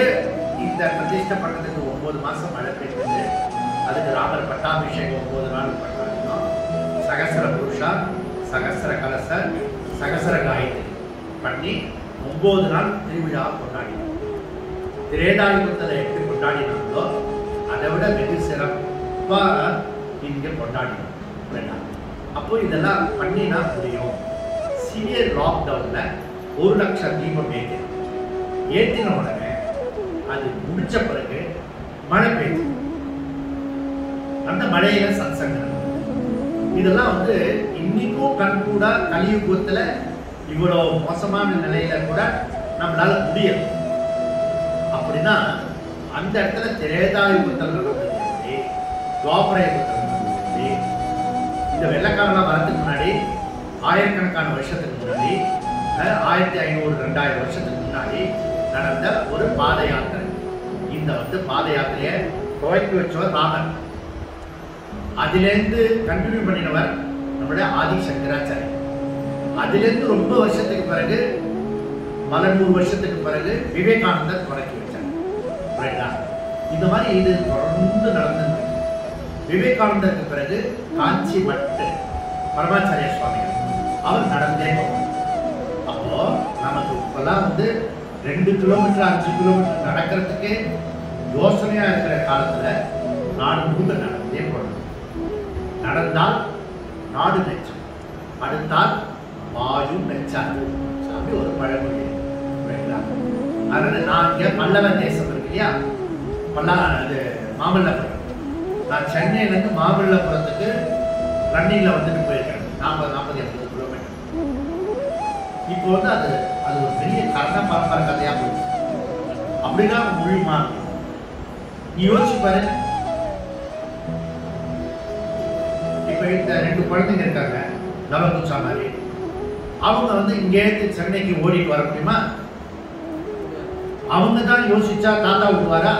இந்த பிரதிஷ்டை பண்ணதுக்கு 9 மாசம் மழை பெய்யுது. அதுக்கு ராமர் பட்டாபிஷேகம் 9 நாள் பண்ணாங்க. சகசர புருஷா சகசர கலச சகசர காயத்ரி பண்ணி 9 நாள் திருவிழா கொண்டாடினோம். திரேதாயுகத்தில் எப்படி கொண்டாடினாங்களோ அதை விட வெகு சிறப்பா இங்க கொண்டாடினோம். அப்போ இதெல்லாம் பண்ணினா முடியும். சிவியர் லாக்டவுன்ல 1 லட்சம் தீபம் ஏற்றின உடனே அது முடிச்ச பிறகு மழை பெய்யுது. அந்த மழையில சத்சங்கம் இதெல்லாம் வந்து இன்னைக்கும் கண்கூடா கலியுகத்துல இவ்வளவு மோசமான நிலையில கூட நம்மளால முடியும். அப்படின்னா அந்த இடத்துல திரேதாயுகத்தில் நடந்தது, துவாபர யுகத்தில் நடந்தது. இந்த வெள்ளக்காரலாம் வரதுக்கு முன்னாடி ஆயிரக்கணக்கான வருஷத்துக்கு முன்னாடி 1500-2000 வருஷத்துக்கு முன்னாடி நடந்த ஒரு பாத யாத்திரை. இந்த வந்து பாத யாத்திரையை துவக்கி வச்சவர் ராமர். அதிலேருந்து கண்டினியூ பண்ணினவர் நம்மளுடைய ஆதி சங்கராச்சாரியர். அதிலேருந்து ரொம்ப வருஷத்துக்கு பிறகு பல 100 வருஷத்துக்கு பிறகு விவேகானந்தர் தொடக்கி வச்சார். இந்த மாதிரி இது தொடர்ந்து நடந்து விவேகானந்தருக்கு பிறகு காஞ்சி மட்டு பரமாச்சாரிய சுவாமிகள் அவர் நடந்தே போவார். அப்போ நமக்கு இப்பெல்லாம் வந்து 2 கிலோமீட்டர் 5 கிலோமீட்டர் நடக்கிறதுக்கே யோசனையா இருக்கிற காலத்துல நாடு முழுக்க நடந்தே போகணும். நடந்தால் நாடு நெச்சம், அடுத்தால் வாயு நெச்சாது அப்படி ஒரு பழமொழி. அதனால நான் இங்க பல்லவ தேசம் இருக்கு இல்லையா, அது மாமல்லபுரம். நான் சென்னையிலேருந்து மாமல்லபுரத்துக்கு ரன்னிங்ல வந்துட்டு போயிருக்கேன் 40-50 கிலோமீட்டர். இப்போ வந்து அது ஒரு பெரிய கர்ண பரம்பரை கதையா போயிடுச்சு. அப்படின்னா முழுமா நீ யோசிச்சு பாரு. இப்ப இந்த 2 குழந்தைங்க இருக்காங்க நவகுச்சா மாதிரி, அவங்க வந்து இங்கேருந்து சென்னைக்கு ஓடிட்டு வர முடியுமா? அவங்க தான் யோசிச்சா தாத்தா விடுவாரா?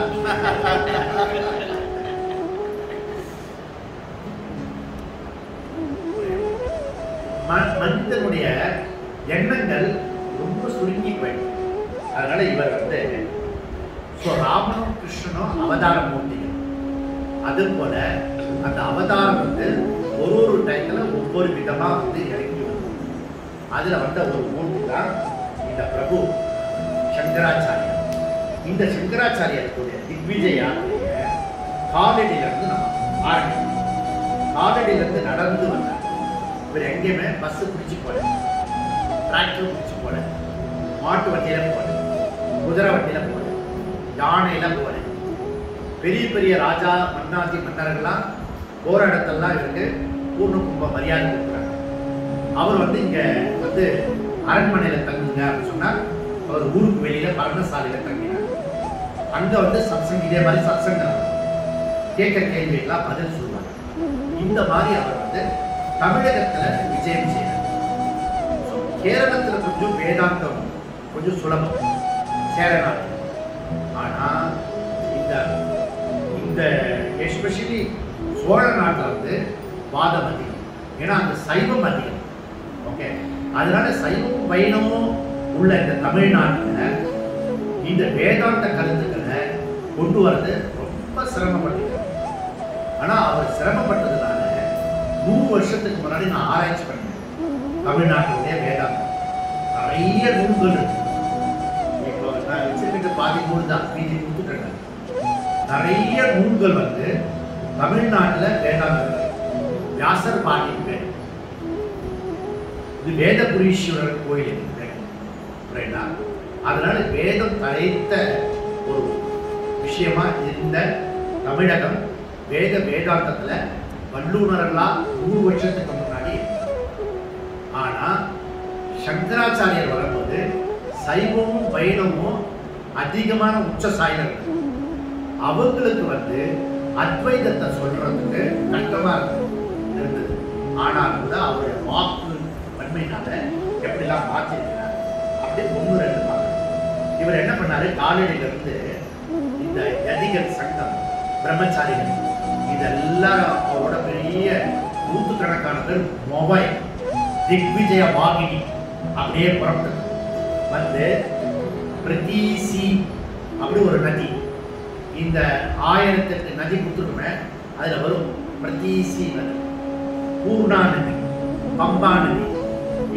மனிதனுடைய எண்ணங்கள் ரொம்ப சுருங்கி போயிடுது. அதனால இவர் வந்து ராமனும் கிருஷ்ணனும் அவதார மூர்த்திகள். அது போல அந்த அவதாரம் வந்து ஒரு டைத்துல ஒவ்வொரு விதமா வந்து இறங்கி வரும். அதுல வந்த ஒரு மூர்த்தி தான் இந்த பிரபு சங்கராச்சாரியார். இந்த சங்கராச்சாரியாருடைய திக்விஜய யாத்திரையை காலடியிலிருந்து நம்ம ஆரம்பிக்கணும். காலடியிலிருந்து நடந்து வந்தார். இவர் எங்கேயுமே பஸ் பிடிச்சி போல, டிராக்டர் பிடிச்சி போல, மாட்டு வண்டியில போல, குதிரை வண்டியில போல, யானையில போல. பெரிய பெரிய ராஜா மன்னாதி மன்னர்கள்லாம் போற இடத்தெல்லாம் இவருக்கு பூர்ண கும்ப மரியாதை கொடுக்குறாங்க. அவர் வந்து இங்க வந்து அரண்மனையில தங்குங்க அப்படின்னு சொன்னா அவர் ஊருக்கு வெளியில பர்ணசாலையில தங்கினார். அங்க வந்து சத்சங் இதே மாதிரி சத்சங்கம் கேட்கிற கேள்வியெல்லாம் பதில் சொல்லுவாங்க. இந்த மாதிரி அவர் வந்து தமிழகத்துல விஜயம் செய்யறார். கேரளத்துல கொஞ்சம் வேதாந்தம் கொஞ்சம் சுலபம் சேர நாட்டு. ஆனா இந்த எஸ்பெஷலி சோழ நாட்டில் வந்து வாதம் அதிகம். ஏன்னா அந்த சைவம் அதிகம். ஓகே, அதனால சைவமும் வைணவமும் உள்ள இந்த தமிழ்நாட்டில் இந்த வேதாந்த கருத்துக்களை கொண்டு வரது ரொம்ப சிரமப்பட்டிருக்காரு. ஆனால் அவர் சிரமப்பட்டதுனால 100 வருஷத்துக்கு முன்னாடி நான் ஆராய்ச்சி பண்ணேன். தமிழ்நாட்டுடைய வேதாந்தம் நிறைய நூல்கள் இருக்கு. இப்போ நான் வச்சுக்கிட்டு பாதி நூல் தான் மீதி கொடுத்துட்டேன். நிறைய நூல்கள் வந்து தமிழ்நாட்டில் வேதாந்தம் வியாசர் பாடியின் பேர். இது வேதபுரீஸ்வரர் கோயில். அதனால வேதம் தழைத்த ஒரு விஷயமா இருந்த தமிழகம் வேதாந்தத்துல வல்லுநர்களா 100 வருஷத்துக்கு முன்னாடி. ஆனா சங்கராச்சாரியர் வரும்போது சைவமும் வைணவமும் அதிகமான உச்ச சாயர்கள். அவங்களுக்கு வந்து அத்வைதத்தை சொல்றதுக்கு கஷ்டமா இருந்தது. ஆனால் கூட அவருடைய வாக்கு வன்மையினால எப்படிலாம் மாற்றிருக்கிறார் அப்படி 1-2 பார்க்கணும். இவர் என்ன பண்ணாரு, காலடியிலிருந்து இந்த யதிகள் சங்கம் பிரம்மச்சாரிகள் இதெல்லாம் அவரோட பெரிய 100கணக்கான பேர் மொபைல் திக்விஜய வாகினி அப்படியே புறப்பட்டது. வந்து பிரதீசி அப்படி ஒரு நதி, இந்த 1008 நதி கொடுத்துருமே அதில் வரும் பிரதீசி நதி, பூர்ணா நதி, பம்பா நதி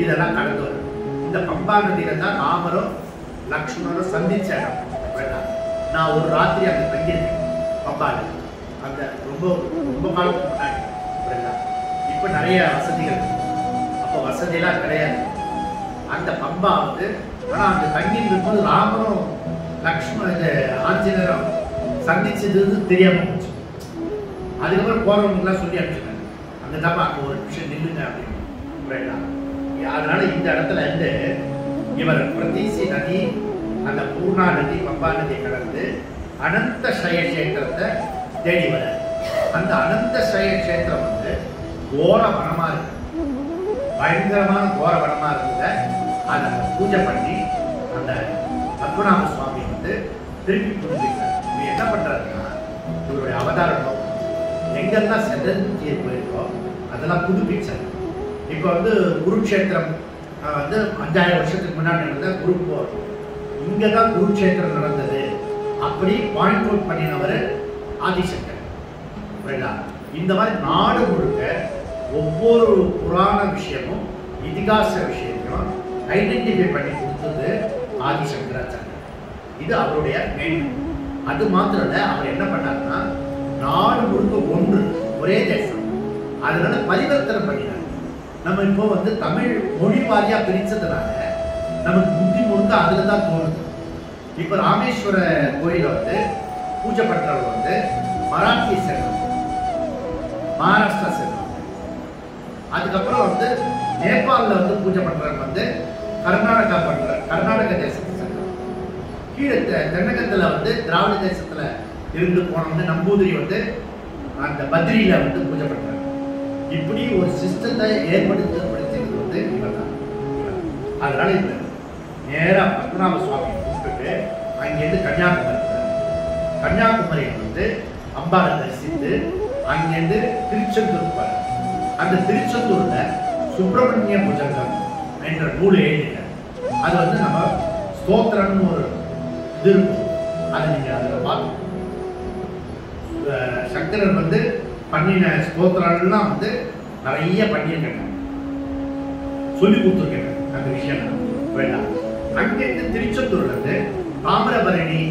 இதெல்லாம் கடந்து வரும். இந்த பம்பா நதியில தான் ராமரும் லக்ஷ்மணரும் சந்திச்ச இடம். நான் ஒரு ராத்திரி அங்கே தங்கியிருக்கேன் பம்பால. அந்த ரொம்ப ரொம்ப காலத்துக்கு முன்னாடி. இப்போ நிறைய வசதிகள், அப்போ வசதியெல்லாம் கிடையாது. அந்த பம்பா வந்து ஆனால் அந்த தங்கிட்டு இருக்கும்போது ராமரும் ஆஞ்சநேயரும் சந்திச்சது தெரியாம போச்சு. அதுக்கப்புறம் போறவங்கலாம் சொல்லி அனுப்பிச்சிட்டாங்க, அங்கே தான் அங்கே ஒரு நிமிஷம் நில்லுங்க அப்படின்னு. அதனால இந்த இடத்துல இருந்து இவர் பிரதீசி நதி, அந்த பூர்ணா நதி, பம்பா நதியை கடந்து அனந்த சய கஷேத்திரத்தை தேடி வர. அந்த அனந்த சய கஷேத்திரம் வந்து கோர வனமா இருக்கு, பயங்கரமான கோர வனமா இருந்தத அதை பூஜை பண்ணி அந்த பத்மநாப சுவாமி வந்து திருப்பி புரிஞ்சுக்கிறார். இவர் என்ன பண்றாருன்னா, இவருடைய அவதார நோக்கம் எங்கெல்லாம் செதஞ்சு போயிருக்கோ அதெல்லாம் புதுப்பிச்சார். இப்போ வந்து குருக்ஷேத்திரம் வந்து 5000 வருஷத்துக்கு முன்னாடி நடந்த குரு போர், இங்கே தான் குருக்ஷேத்திரம் நடந்தது அப்படி பாயிண்ட் அவுட் பண்ணினவர் ஆதிசங்கர். இந்த மாதிரி நாடு முழுக்க ஒவ்வொரு புராண விஷயமும் இதிகாச விஷயத்தையும் ஐடென்டிஃபை பண்ணி கொடுத்தது ஆதிசங்கராச்சாரியர். இது அவருடைய மெயின். அது மாத்திரம் இல்லை, அவர் என்ன பண்ணாருன்னா நாடு முழுக்க ஒன்று ஒரே தேசம், அதனால பரிவர்த்தனை பண்ணினார். நம்ம இப்போ வந்து தமிழ் மொழி வாரியா பிரிச்சதுனால நமக்கு புத்தி முழுக்க அதுல தான் தோணுது. இப்போ ராமேஸ்வர கோயில வந்து பூஜை பண்றவங்க வந்து மராட்டிய சேர்ந்தவங்க, மகாராஷ்டிரா சேர்ந்தவங்க. அதுக்கப்புறம் வந்து நேபாளில் வந்து பூஜை பண்றவங்க வந்து கர்நாடக தேசத்தை சேர்ந்தவங்க. கீழே தென்னகத்தில் வந்து திராவிட தேசத்துல இருந்து போனவங்க நம்பூதிரி வந்து அந்த பத்ரியில வந்து பூஜை பண்றாங்க. இப்படி ஒரு சிஸ்டத்தை ஏற்படுத்துறது வந்து இவர் தான். அதனால இந்த நேராக பத்மநாப சுவாமி கூப்பிட்டு அங்கேருந்து கன்னியாகுமரியில் வந்து அம்பாவை தரிசித்து அங்கேருந்து திருச்செந்தூர் போறார். அந்த திருச்செந்தூர்ல சுப்பிரமணிய புஜங்கம் என்ற நூல் எழுதினார். அது வந்து நம்ம ஸ்தோத்திரம்னு ஒரு இது இருக்கும், அதை நீங்க அதில் பார்க்கணும். சங்கரர் வந்து பண்ணின ஸ்தோத்திரம்லாம் வந்து நிறைய பண்ணியிருக்காங்க, சொல்லி கொடுத்துருக்காங்க. அந்த விஷயம் வேண்டாம். அங்கேருந்து திருச்செந்தூர்ல இருந்து தாமிரபரணி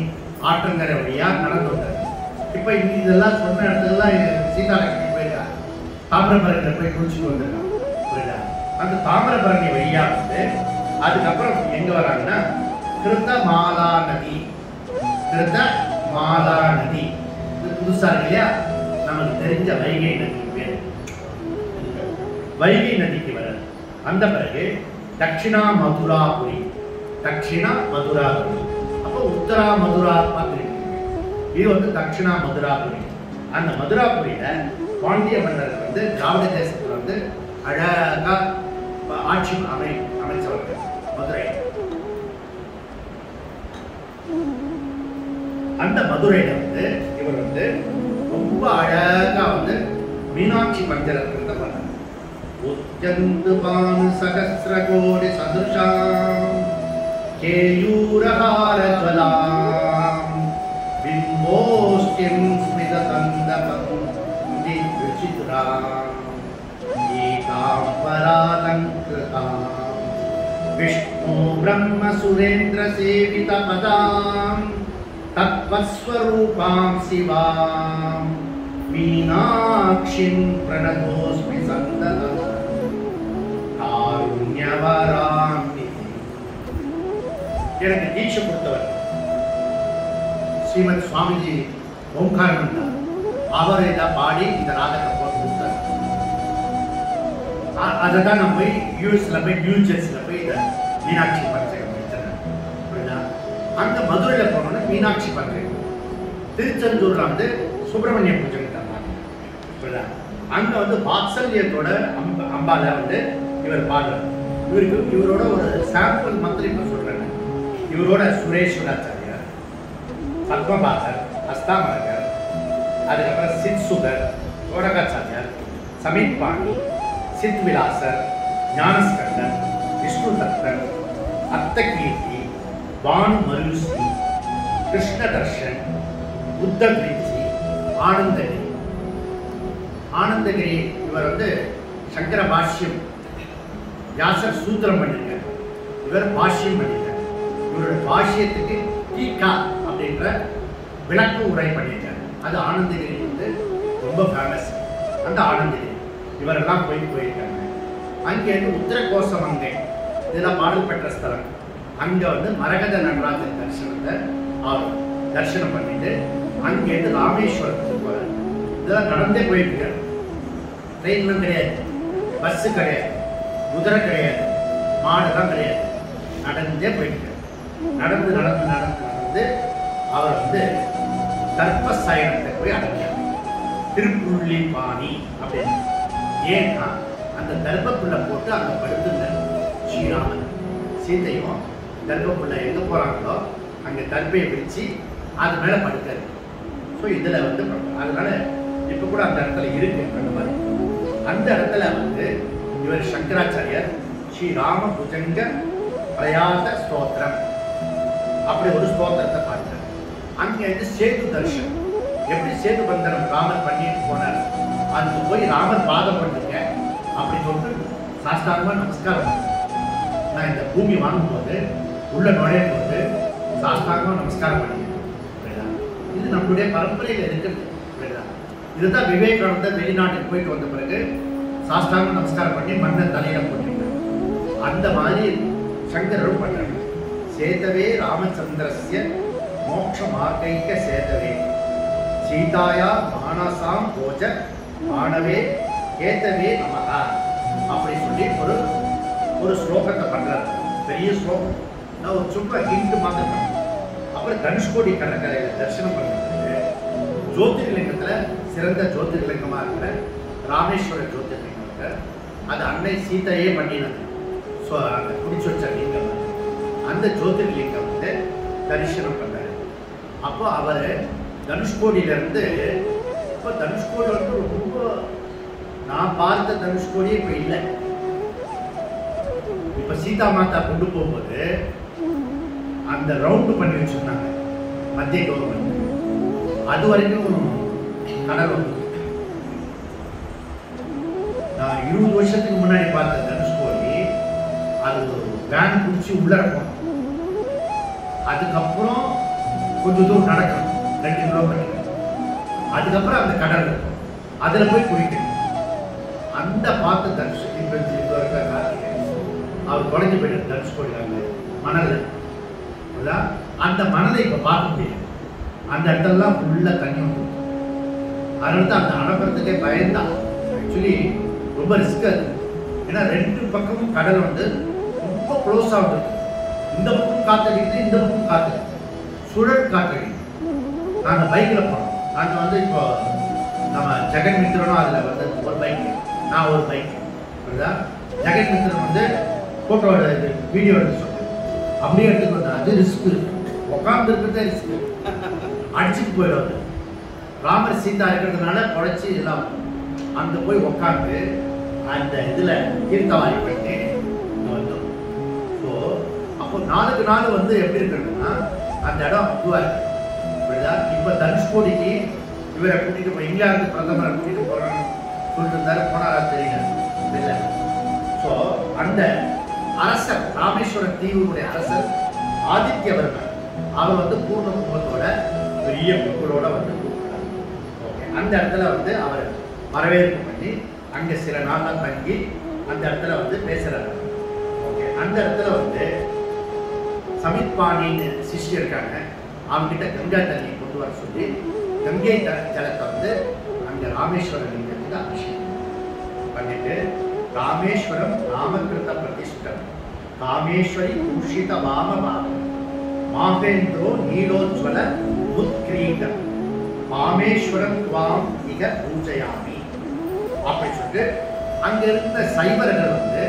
ஆற்றங்கரை வழியா நடந்து வந்தார். இப்ப இதெல்லாம் சொன்ன இடத்துலாம் சீதாலட்சுமி போயிருக்காங்க. தாமிரபரணியில போய் குளிச்சுட்டு வந்திருக்காங்க. புரியுதா? அந்த தாமிரபரணி வழியா வந்து அதுக்கப்புறம் எங்க வராங்கன்னா கிருத்தமாலா நதி. கிருத்தமாலா நதி இது புதுசா இல்லையா? நமக்கு தெரிஞ்ச வைகை நதி பேர். வைகை நதிக்கு வர அந்த பிறகு தட்சிணா மதுராபுரி. தட்சிணா மதுராபுரி. அப்போ உத்தரா மதுரா பார்த்துருக்கீங்க. இது வந்து தட்சிணா மதுராபுரி. அந்த மதுராபுரியில பாண்டிய மன்னர் வந்து திராவிட தேசத்துல வந்து அழகா ஆட்சி அமைச்சவர்கள் மதுரை. அந்த மதுரையில வந்து இவர் வந்து ரொம்ப அழகா வந்து மீனாட்சி பஞ்சரத்னத்தை பண்ணார். உத்யந்து பானு சகஸ்ர கோடி சதுஷாம் கேயூரஹார ஜலாம் பிம்போஷ்டிம் ஸ்மிததந்த பந்தி விசித்ராம் ஏகாம்பராலங்கிருதாம் விஷ்ணு பிரம்ம சுரேந்திர சேவித பதாம் தத்வஸ்வரூபாம் சிவாம் மீனாட்சிம் பிரணதோஸ்மி சந்ததம் காருண்யவராம். எனக்கு தீட்சை கொடுத்தவர் ஸ்ரீமத் சுவாமிஜி ஓம்காரானந்தா. அவர் இதை பாடி இந்த ராகத்தை போட்டு கொடுத்தார். அதை தான் நான் போய் யூஎஸ்ல போய் நியூ ஜெர்சியில் போய் இதை மீனாட்சி பஞ்சகம் வச்சிருக்கேன். புரியுதா? அந்த மதுரையில போனோன்னா மீனாட்சி பஞ்சகம். திருச்செந்தூர்ல வந்து சுப்பிரமணிய பூஜை தந்தாங்க. புரியுதா? அங்க வந்து வாத்சல்யத்தோட அம்பால வந்து இவர் பாடுறார். இவரோட ஒரு சாம்பிள் மந்திரம் சொல்றேன். இவரோட சுரேஸ்வராச்சாரியார், பத்மபாதர், அஸ்தாமரகர், அதுக்கப்புறம் சித்சுகர், சோடகாச்சாரியார், சமீத் பாணி, சித் விலாசர், ஞானஸ்கந்தன், விஷ்ணு தத்தர், அத்தகீர்த்தி, பானு மருசி, கிருஷ்ண தர்ஷன், புத்தகிரிச்சி, ஆனந்தகிரி. ஆனந்தகிரி இவர் வந்து சங்கர பாஷ்யம், வியாசர் சூத்திரம் பண்ணியிருக்கார். இவர் பாஷ்யம் பண்ணியிருக்கார். இவரோட பாஷ்யத்துக்கு டீகா அப்படின்ற விளக்கு உரை பண்ணியிருக்காரு. அது ஆனந்தகிரி வந்து ரொம்ப ஃபேமஸ். அந்த ஆனந்தகிரி இவரெல்லாம் போயிருக்காங்க. அங்கேருந்து உத்தரகோசமங்கை இதெல்லாம் பாடல் பெற்ற ஸ்தலம். அங்கே வந்து மரகத நடராஜன் தரிசனத்தை அவர் தரிசனம் பண்ணிட்டு அங்கேருந்து ராமேஸ்வரத்துக்கு போகிறார். இதெல்லாம் நடந்தே போயிருக்காரு. ட்ரெயின்லாம் கிடையாது, பஸ்ஸு கிடையாது, குதிரை கிடையாது, மாடுலாம் கிடையாது. நடந்தே போயிருக்காரு. நடந்து நடந்து நடந்து நடந்து அவர் வந்து தர்ப்பசயனத்தை போய் அடைஞ்சார். திருப்புள்ளி பாணி அப்படின்னு. ஏன்னா அந்த தர்ப்பப்புள்ள போட்டு அங்கே படுத்துட்டார் ஸ்ரீராமன். சீதையும் தர்ப்பப்புள்ள எங்கே போகிறாங்களோ அங்கே தர்ப்பையை பிரித்து அது மேலே படுக்காரு. ஸோ இதில் வந்து அதனால இப்போ கூட அந்த இடத்துல இருக்கு அந்த மாதிரி. அந்த இடத்துல வந்து இவர் சங்கராச்சாரியர் ஸ்ரீராம புஜங்க பிரயாத ஸ்தோத்திரம் அப்படி ஒரு ஸ்தோத்திரத்தை பார்த்தார். அங்கே வந்து சேது தர்ஷன், எப்படி சேது பந்தனம் ராமர் பண்ணிட்டு போனார், அதுக்கு போய் ராமர் பாதம் பண்ணுங்க அப்படி சொல்லிட்டு சாஸ்தாங்கமா நமஸ்காரம். நான் இந்த பூமி வாங்கும்போது உள்ள நுழையும் போது சாஸ்தாங்கமா நமஸ்காரம் பண்ணிக்கிறேன். இது நம்மளுடைய பரம்பரையில் இருக்குது. இதுதான் விவேகானந்தர் வெளிநாட்டுக்கு போயிட்டு வந்த பிறகு சாஸ்தாங்க நமஸ்காரம் பண்ணி மண்ணை தலையில போட்டிருக்காங்க. அந்த மாதிரி சங்கரரும் பண்றாங்க. சேதவே ராமச்சந்திரஸ்ய மோட்ச மார்க்கைக்க சேதவே சீதாயா மானசாம் போஜ மாணவே கேத்தவே நமகா அப்படி சொல்லி ஒரு ஸ்லோகத்தை பண்றாரு. பெரிய ஸ்லோகம். நான் ஒரு சும்மா ஹிண்ட் மாதிரி. அப்புறம் தனுஷ்கோடி கடற்கரையில தரிசனம் பண்ணுறது ஜோதிர்லிங்கத்துல சிறந்த ஜோதிர்லிங்கமா இருக்கிற ராமேஸ்வர ஜோதிர்லிங்கம் இருக்கிற அது அன்னை சீதையே பண்ணினது. ஸோ அந்த குடிச்சு வச்ச லிங்கம் அந்த ஜோதிர்லிங்கம் வந்து தரிசனம் பண்ணாரு. அப்போ அவர் தனுஷ்கோடியிலேருந்து இப்போ தனுஷ்கோடி வந்து ரொம்ப நான் பார்த்த தனுஷ்கோடியே இப்போ இல்லை. இப்போ சீதா மாதா கொண்டு போகும்போது அந்த ரவுண்டு பண்ணி வச்சுருந்தாங்க மத்திய கவர்மெண்ட். அது வரைக்கும் கடல் வந்து நான் 20 வருஷத்துக்கு முன்னாடி பார்த்த தனுஷ்கோடி அது வேன் பிடிச்சி உள்ளே இருக்கும். அதுக்கப்புறம் கொஞ்சம் தூரம் நடக்கணும், 2 கிலோமீட்டர். அதுக்கப்புறம் அந்த கடல் இருக்கும், அதில் போய் குளிக்கணும். அந்த பார்த்து அவர் குறைஞ்சி போயிட்டு தனுஷ்கோடி மணல் அதான் அந்த மணலை இப்போ பார்க்க முடியாது. அந்த இடத்துலலாம் ஃபுல்லாக தண்ணி வந்து அதனால தான் அந்த அனுப்புறதுக்கே பயந்தான். ஆக்சுவலி ரொம்ப ரிஸ்க் அது. ஏன்னா 2 பக்கமும் கடல் வந்து ரொம்ப க்ளோஸாக வந்துருக்கு. இந்த பக்கம் காற்றடிக்குது, இந்த பக்கம் காற்று சுழல் காற்றடிக்குது. நாங்கள் பைக்கில் போனோம். நாங்கள் வந்து இப்போ நம்ம ஜெகன் மித்திரனும் அதில் வந்து ஒரு பைக்கு, நான் ஒரு பைக்கு புரியுதா. ஜெகன் மித்திரன் வந்து ஃபோட்டோ வீடியோ எடுத்து சொன்னேன், அப்படியே எடுத்துட்டு வந்தேன். அது ரிஸ்க்கு, உட்காந்து இருக்கிறதே ரிஸ்க்கு, அடிச்சுட்டு போயிடுவாங்க. ராமர் சீதா இருக்கிறதுனால குறைச்சி எல்லாம் அங்கே போய் உட்காந்து அந்த இதில் தீர்த்தவாரி பண்ணி வந்தோம். ஸோ அப்போ நாளுக்கு நாள் வந்து எப்படி இருக்கிறதுன்னா அந்த இடம் இதுவாக இருக்கு புரியுதா. இப்போ தனுஷ்கோடிக்கு இவரை கூட்டிகிட்டு போய் இங்கிலாந்து பிரதமரை கூட்டிகிட்டு போகிறான்னு சொல்லிட்டு இருந்தாரு, போனாரா தெரியல இல்லை. ஸோ அந்த அரசர், ராமேஸ்வரம் தீவுடைய அரசர் ஆதித்யவர்மன், அவர் வந்து பூர்ண குடும்பத்தோட பெரிய புகழோட வந்து கூப்பிட்டார். ஓகே, அந்த இடத்துல வந்து அவர் வரவேற்பு பண்ணி அங்கே சில நாள்லாம் தங்கி அந்த இடத்துல வந்து பேசுகிறாரு. ஓகே, அந்த இடத்துல வந்து சமித்பாணின்னு சிஷ்யர் இருக்காங்க, அவங்ககிட்ட கங்கா தண்ணி கொண்டு வர சொல்லி கங்கை ஜலத்தை வந்து அங்கே ராமேஸ்வரம் லிங்கத்துக்கு அபிஷேகம் பண்ணிட்டு, ராமேஸ்வரம் ராமகிருத பிரதிஷ்டம் காமேஸ்வரி பூஷித வாம பாகம் மாகேந்திரோ நீலோஜ்வல உத்கிரீடம் காமேஸ்வரம் துவாம் இக பூஜையாமி அப்படி சொல்லிட்டு அங்க இருந்த சைவர்கள் வந்து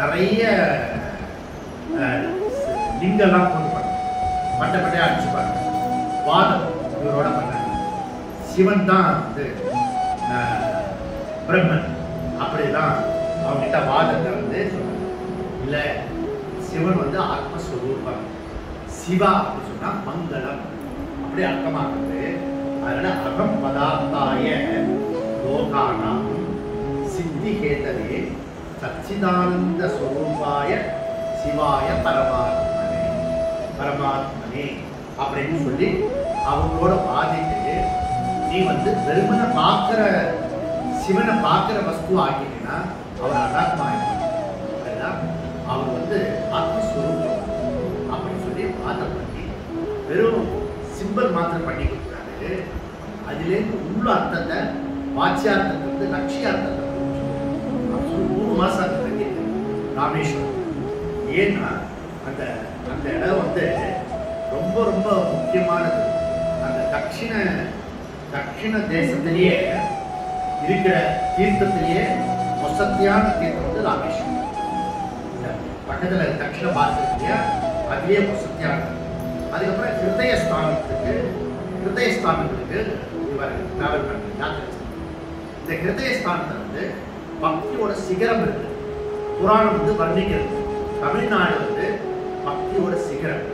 நிறைய லிங்கெல்லாம் கொண்டு பட்டையா அடிச்சுப்பாங்க. வாதம் இவரோட பண்ணாங்க. சிவன் தான் வந்து பிரம்மன் அப்படிதான் அவங்ககிட்ட வாதத்தை வந்து சொன்னாங்க. இல்லை, சிவன் வந்து ஆத்மஸ்வரூபம், சிவா அப்படின்னு சொன்னா மங்களம் அப்படி அர்த்தமாகுது. அதனால அகம் பதார்த்தாய லோகானாம் சித்தி கேதவே சச்சிதானந்த ஸ்வரூபாய சிவாய பரமாத்மனே அப்படின்னு சொல்லி அவங்களோட வாதிட்டு, நீ வந்து வெறுமனை பார்க்கிற சிவனை பார்க்கிற வஸ்து ஆகிட்டீங்கன்னா அவர் அனாத்மா ஆகிட்டார், அவர் வந்து ஆத்மஸ்வரூபம் அப்படின்னு சொல்லி வாதம் பண்ணி வெறும் சிம்பல் மாத்திரம் பண்ணி கொடுக்குறாரு. அதுலேருந்து உள்ள அர்த்தத்தை வாட்சியார்த்தத்தை வந்து லட்சியார்த்தத்தை சொல்லி 3 மாதம் அங்கே தங்கிட்டு ராமேஸ்வரம். ஏன்னா அந்த அந்த இடம் வந்து ரொம்ப ரொம்ப முக்கியமானது. அந்த தட்சிண தேசத்திலேயே இருக்கிற தீர்த்தத்திலேயே வசத்தியான தீர்த்தம் வந்து ராமேஸ்வரம். பக்கத்தில் தட்சிண பாரதத்திலேயே அதுலேயே வசத்தியானது. அதுக்கப்புறம் ஹிருதயஸ்தானங்களுக்கு இவர் டிராவல் பண்ணி யாத்திரை. இந்த ஹிருதயஸ்தானத்தில் வந்து பக்தியோட சிகரம் இருக்கு. புராணம் வந்து வர்ணிக்கிறது தமிழ்நாடு வந்து பக்தியோட சிகரம்.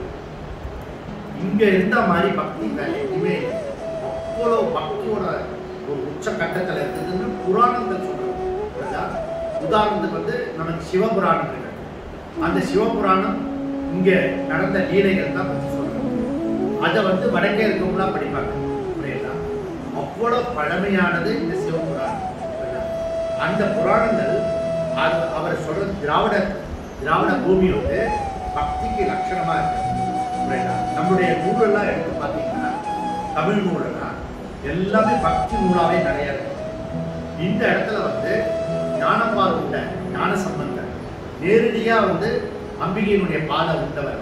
இங்க இருந்த மாதிரி பக்தி வேற எதுவுமே அவ்வளோ பக்தியோட ஒரு உச்ச கட்டத்தில் இருக்குதுன்னு புராணங்கள் சொல்றாங்க. உதாரணத்துக்கு வந்து நமக்கு சிவபுராணம் இருக்கு. அந்த சிவபுராணம் இங்க நடந்த லீலைகள் தான் பற்றி சொல்றாங்க. அதை வந்து வடக்கே இருக்கவங்களா படிப்பாங்க. அவ்வளோ பழமையானது இந்த சிவபுராணம். அந்த புராணங்கள் அவர் சொல்ற திராவிட பூமி வந்து பக்திக்கு லட்சணமா இருக்கு. நம்முடைய நூலெல்லாம் எடுத்து பார்த்தீங்கன்னா தமிழ் நூலெல்லாம் எல்லாமே பக்தி நூலாவே நிறைய இருக்கு. இந்த இடத்துல வந்து ஞானப்பால் உண்ட ஞான சம்பந்தர் நேரடியா வந்து அம்பிகையினுடைய பாலை உண்டவர்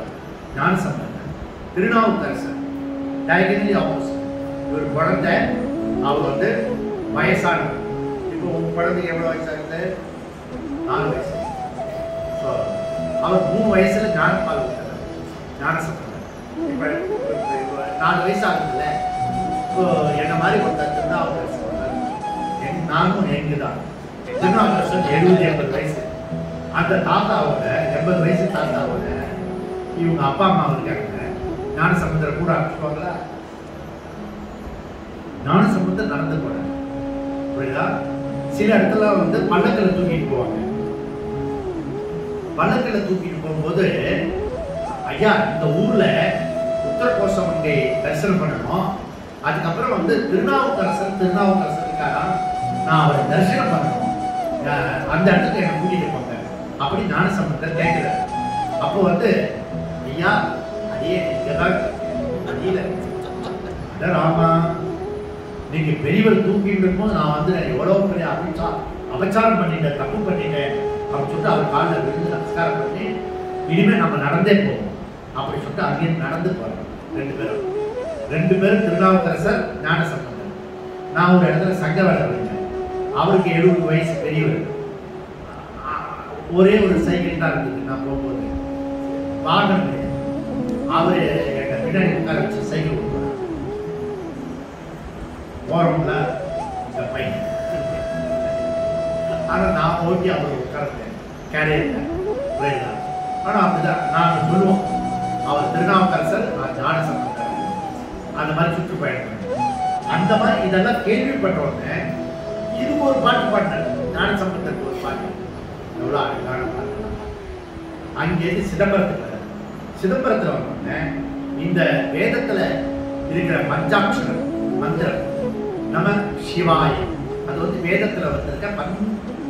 ஞான சம்பந்தர். Thirunavukkarasar diagonally opposite. ஒரு குழந்தை, அவர் வந்து வயசானவர். இப்போ உங்க குழந்தைக்கு எவ்வளோ வயசாகுது? 4 வயசு. ஸோ அவர் 3 வயசுல ஞானப்பால் விட்டவர் ஞான சம்பந்தர். இப்போ 4 வயசு ஆகுதுல்ல. இப்போ என்ன மாதிரி ஒருத்தர் திருநாவுக்கரசர் நானும் எங்கு தான் திருநாவுக்கரசர் 70-80 வயசு. அந்த தாத்தாவோட 80 வயசு தாத்தாவோட இவங்க அப்பா அம்மா இருக்காங்க. ஞான சம்பந்தரை கூட அனுப்பிச்சுவாங்களா? ஞான சம்பந்தர் நடந்து போறாங்க. புரியுதா? சில இடத்துல வந்து பல்லக்கில் தூக்கிட்டு போவாங்க. பல்லக்கில் தூக்கிட்டு போகும்போது, ஐயா இந்த ஊர்ல உத்தரகோசம் போய் தரிசனம் பண்ணணும். அதுக்கப்புறம் வந்து திருநாவுக்கரசருக்காக நான் அவரை தரிசனம் பண்ணணும், அந்த இடத்துக்கு என்னை கூட்டிட்டு போங்க அப்படி ஞானசம்பந்தர் கேட்கிறார். அப்போ வந்து ஐயா அடியே இங்கதான் அடியில ராமா, நீங்க பெரியவர் தூக்கிட்டு இருக்கும்போது நான் வந்து எவ்வளவு பெரிய அபச்சாரம் பண்ணிட்டேன், தப்பு பண்ணிட்டேன் அப்படின்னு சொல்லிட்டு அவர் காலில் விழுந்து நமஸ்காரம் பண்ணி இனிமேல் நம்ம நடந்தே போவோம் அப்படி சொல்லிட்டு அங்கேயும் நடந்து போறோம். ரெண்டு பேரும் திருநாவுக்கரசர், ஞானசம்பந்தர். நான் ஒரு இடத்துல சங்க வேலை பண்ணேன். அவருக்கு 70 வயசு பெரியவர். ஒரே ஒரு சைக்கிள் தான் இருந்தது. நான் போகும்போது வாகனம் கிடையாது. அவரு எங்க பின்னாடி உட்கார வச்சு சைக்கிள் ஓட்டுவார். போறோம்ல இந்த பையன், ஆனா நான் ஓட்டி அவர் உட்கார்ந்தேன் கேரியர்ல. ஆனா அப்படிதான் நாங்க சொல்லுவோம், அவர் திருநாவுக்கரசர், நான் ஞானசம்பந்தர், அந்த மாதிரி சுற்றுப்பயணம். அந்த மாதிரி இதெல்லாம் கேள்விப்பட்டோடனே இதுக்கு ஒரு பாட்டு பாடினார், ஞானசம்பந்தருக்கு ஒரு பாட்டு. எவ்வளோ அழகான பாட்டு. அங்கேருந்து சிதம்பரத்தில் வந்தோடனே இந்த வேதத்துல இருக்கிற பஞ்சாட்சரம் மந்திரம் நம சிவாய, அது வந்து வேதத்துல வந்திருக்க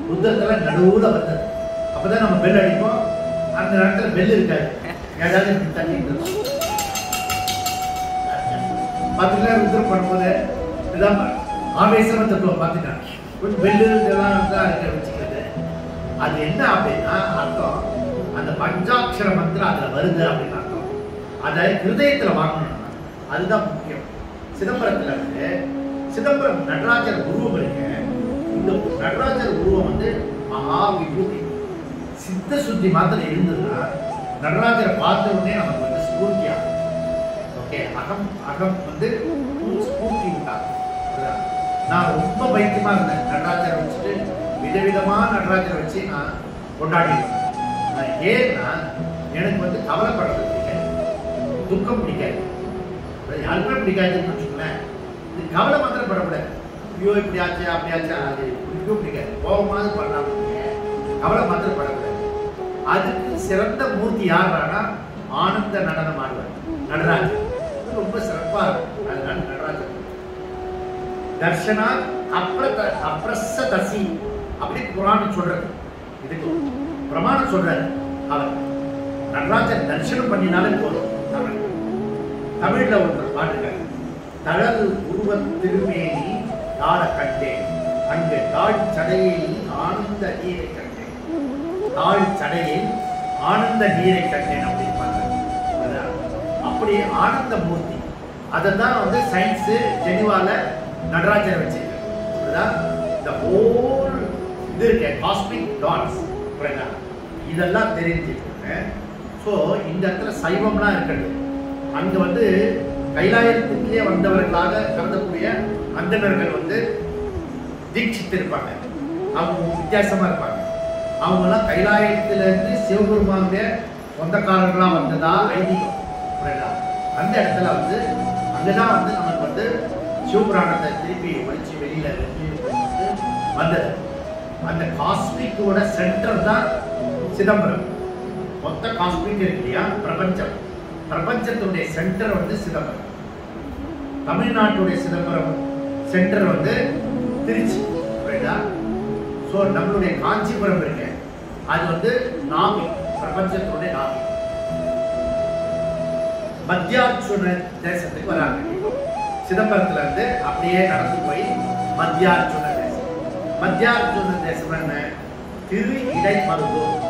ருத்ரத்துல நடுவுல வந்தது. அப்பதான் நம்ம பெல் அடிப்போம், அந்த நேரத்துல பெல் இருக்காது, ஏதாவது தண்ணி பார்த்துக்கலாம். ருத்ரம் பண்ணும்போது இதான் ஆவேசம் தத்துவம் பார்த்துட்டாங்க. கொஞ்சம் பெல்லு இதெல்லாம் தான் இருக்க வச்சுக்கிறது. அது என்ன அப்படின்னா அர்த்தம், அந்த பஞ்சாட்சர மந்திரம் அதுல வருது அப்படின்னு அர்த்தம். அதை ஹிருதயத்துல வாங்கணும், அதுதான் முக்கியம். சிதம்பரத்துல வந்து சிதம்பரம் நடராஜர் உருவம் இருக்கு. இந்த நடராஜர் உருவம் வந்து மகா விபூதி, சித்த சுத்தி மாத்திரம் இருந்ததுன்னா நடராஜரை பார்த்த உடனே நமக்கு வந்து ஸ்பூர்த்தி ஆகும். ஓகே, அகம் வந்து ஸ்பூர்த்தி உண்டாகும். நான் ரொம்ப பைத்தியமா இருந்தேன், நடராஜரை வச்சுட்டு விதவிதமா நடராஜரை வச்சு நான் கொண்டாடிடுவேன். ஏன்னா எனக்கு வந்து கவலைப்படுறது பிடிக்காது, துக்கம் பிடிக்காது, யாருக்குமே பிடிக்காதுன்னு வச்சுக்கோங்களேன். இது கவலை மாத்திரம் படக்கூடாது. ஐயோ இப்படி ஆச்சு அப்படி ஆச்சு, அது பிடிக்கும் பிடிக்காது. கோபமாவது பண்ணலாம், கவலை மாத்திரம் படக்கூடாது. அதுக்கு சிறந்த மூர்த்தி யாருன்னா ஆனந்த நடனம் ஆடுவார் நடராஜர். ரொம்ப சிறப்பா இருக்கும். அதனால நடராஜர் தர்ஷனா அப்ரஸதசி அப்படி புராணம் சொல்றது. இதுக்கு பிரமாணம் சொல்றாரு அவர். நடராஜர் தரிசனம் பண்ணினாலே போதும். தமிழ்ல ஒரு பாட்டுக்காரு, தழல் உருவ திருமேனி தாழ கண்டேன், அங்கு தாழ் சடையில் ஆனந்த நீரை கண்டேன், தாழ் சடையில் ஆனந்த நீரை கண்டேன் அப்படின்னு பாருங்க. அப்படி ஆனந்த மூர்த்தி, அதை தான் வந்து சயின்ஸ் ஜெனிவால நடராஜர் வச்சிருக்காங்க. இந்த ஹோல் இது இருக்க காஸ்மிக் டாட்ஸ் இதெல்லாம் தெரிஞ்சுக்கோங்க. ஸோ இந்த இடத்துல சைவம்லாம் இருக்கிறது. அங்கே வந்து கைலாயத்துக்கே வந்தவர்களாக கருதக்கூடிய அந்தணர்கள் வந்து தீட்சித்து இருப்பாங்க. அவங்க வித்தியாசமா இருப்பாங்க. அவங்கெல்லாம் கைலாயத்திலிருந்து சிவபெருமானுடைய சொந்தக்காரர்களாக வந்ததா ஐதீகம். அந்த இடத்துல வந்து அங்கதான் வந்து நமக்கு வந்து சிவபுராணத்தை திருப்பி ஒழிச்சு வெளியில வந்தது. அந்த காஸ்மிக்கோட சென்டர் தான் சிதம்பரம். மொத்த காஸ்மிக் இருக்கு இல்லையா, பிரபஞ்சம், பிரபஞ்சத்துடைய சென்டர் வந்து சிதம்பரம். தமிழ்நாட்டுடைய சிதம்பரம் சென்டர் வந்து திருச்சி. ஸோ நம்மளுடைய காஞ்சிபுரம் இருக்கு, அது வந்து நாமி, பிரபஞ்சத்துடைய நாமி. மத்தியார்ஜுன தேசத்துக்கு வராங்க. சிதம்பரத்துல இருந்து அப்படியே நடந்து போய் மத்தியார்ஜுன தேசம். மத்தியார்ஜுன தேசம் என்ன? திரு இடைமருதூர்,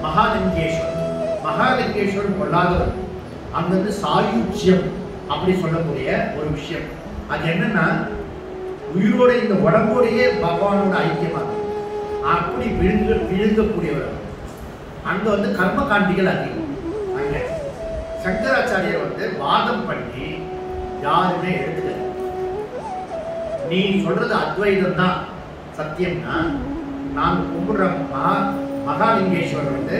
மகாலிங்கேஸ்வரர். மகாலிங்கேஸ்வரர் கொள்ளாதவர். அங்கிருந்து சாயுஜ்யம் அப்படி சொல்லக்கூடிய ஒரு விஷயம். அது என்னன்னா, உயிரோட இந்த உடம்போடையே பகவானோட ஐக்கியமாக அப்படி விழுங்கக்கூடியவர். அங்க வந்து கர்ம காண்டிகள் அதிகம். அங்க சங்கராச்சாரியர் வந்து வாதம் பண்ணி யாருமே எடுத்துக்கல. நீ சொல்றது அத்வைதம் தான் சத்தியம்னா, நாங்க கும்பிடுற மகாலிங்கேஸ்வரர் வந்து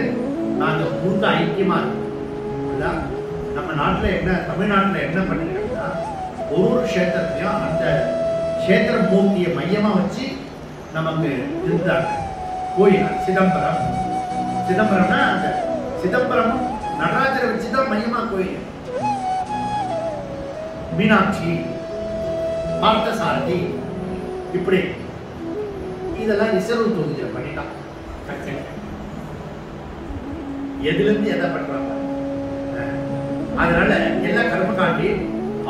நாங்க முழுக்க ஐக்கியமா இருக்கோம். நம்ம நாட்டில் என்ன, தமிழ்நாட்டில் என்ன பண்ணிருக்கோம்னா, ஒரு கஷேத்திரத்தையும் அந்த கஷேத்திர மூர்த்தியை மையமா வச்சு நமக்கு இருந்தாங்க. கோயில் சிதம்பரம்னா அந்த சிதம்பரம் நடராஜரை வச்சுதான் மையமா கோயில். மீனாட்சி, பார்த்தசாரதி, இப்படி இதெல்லாம் ரிசர்வ் தொகுதியில் பண்ணிட்டான். எதுல இருந்து எதை பண்றாங்க. அதனால எல்லா கர்மகாண்டி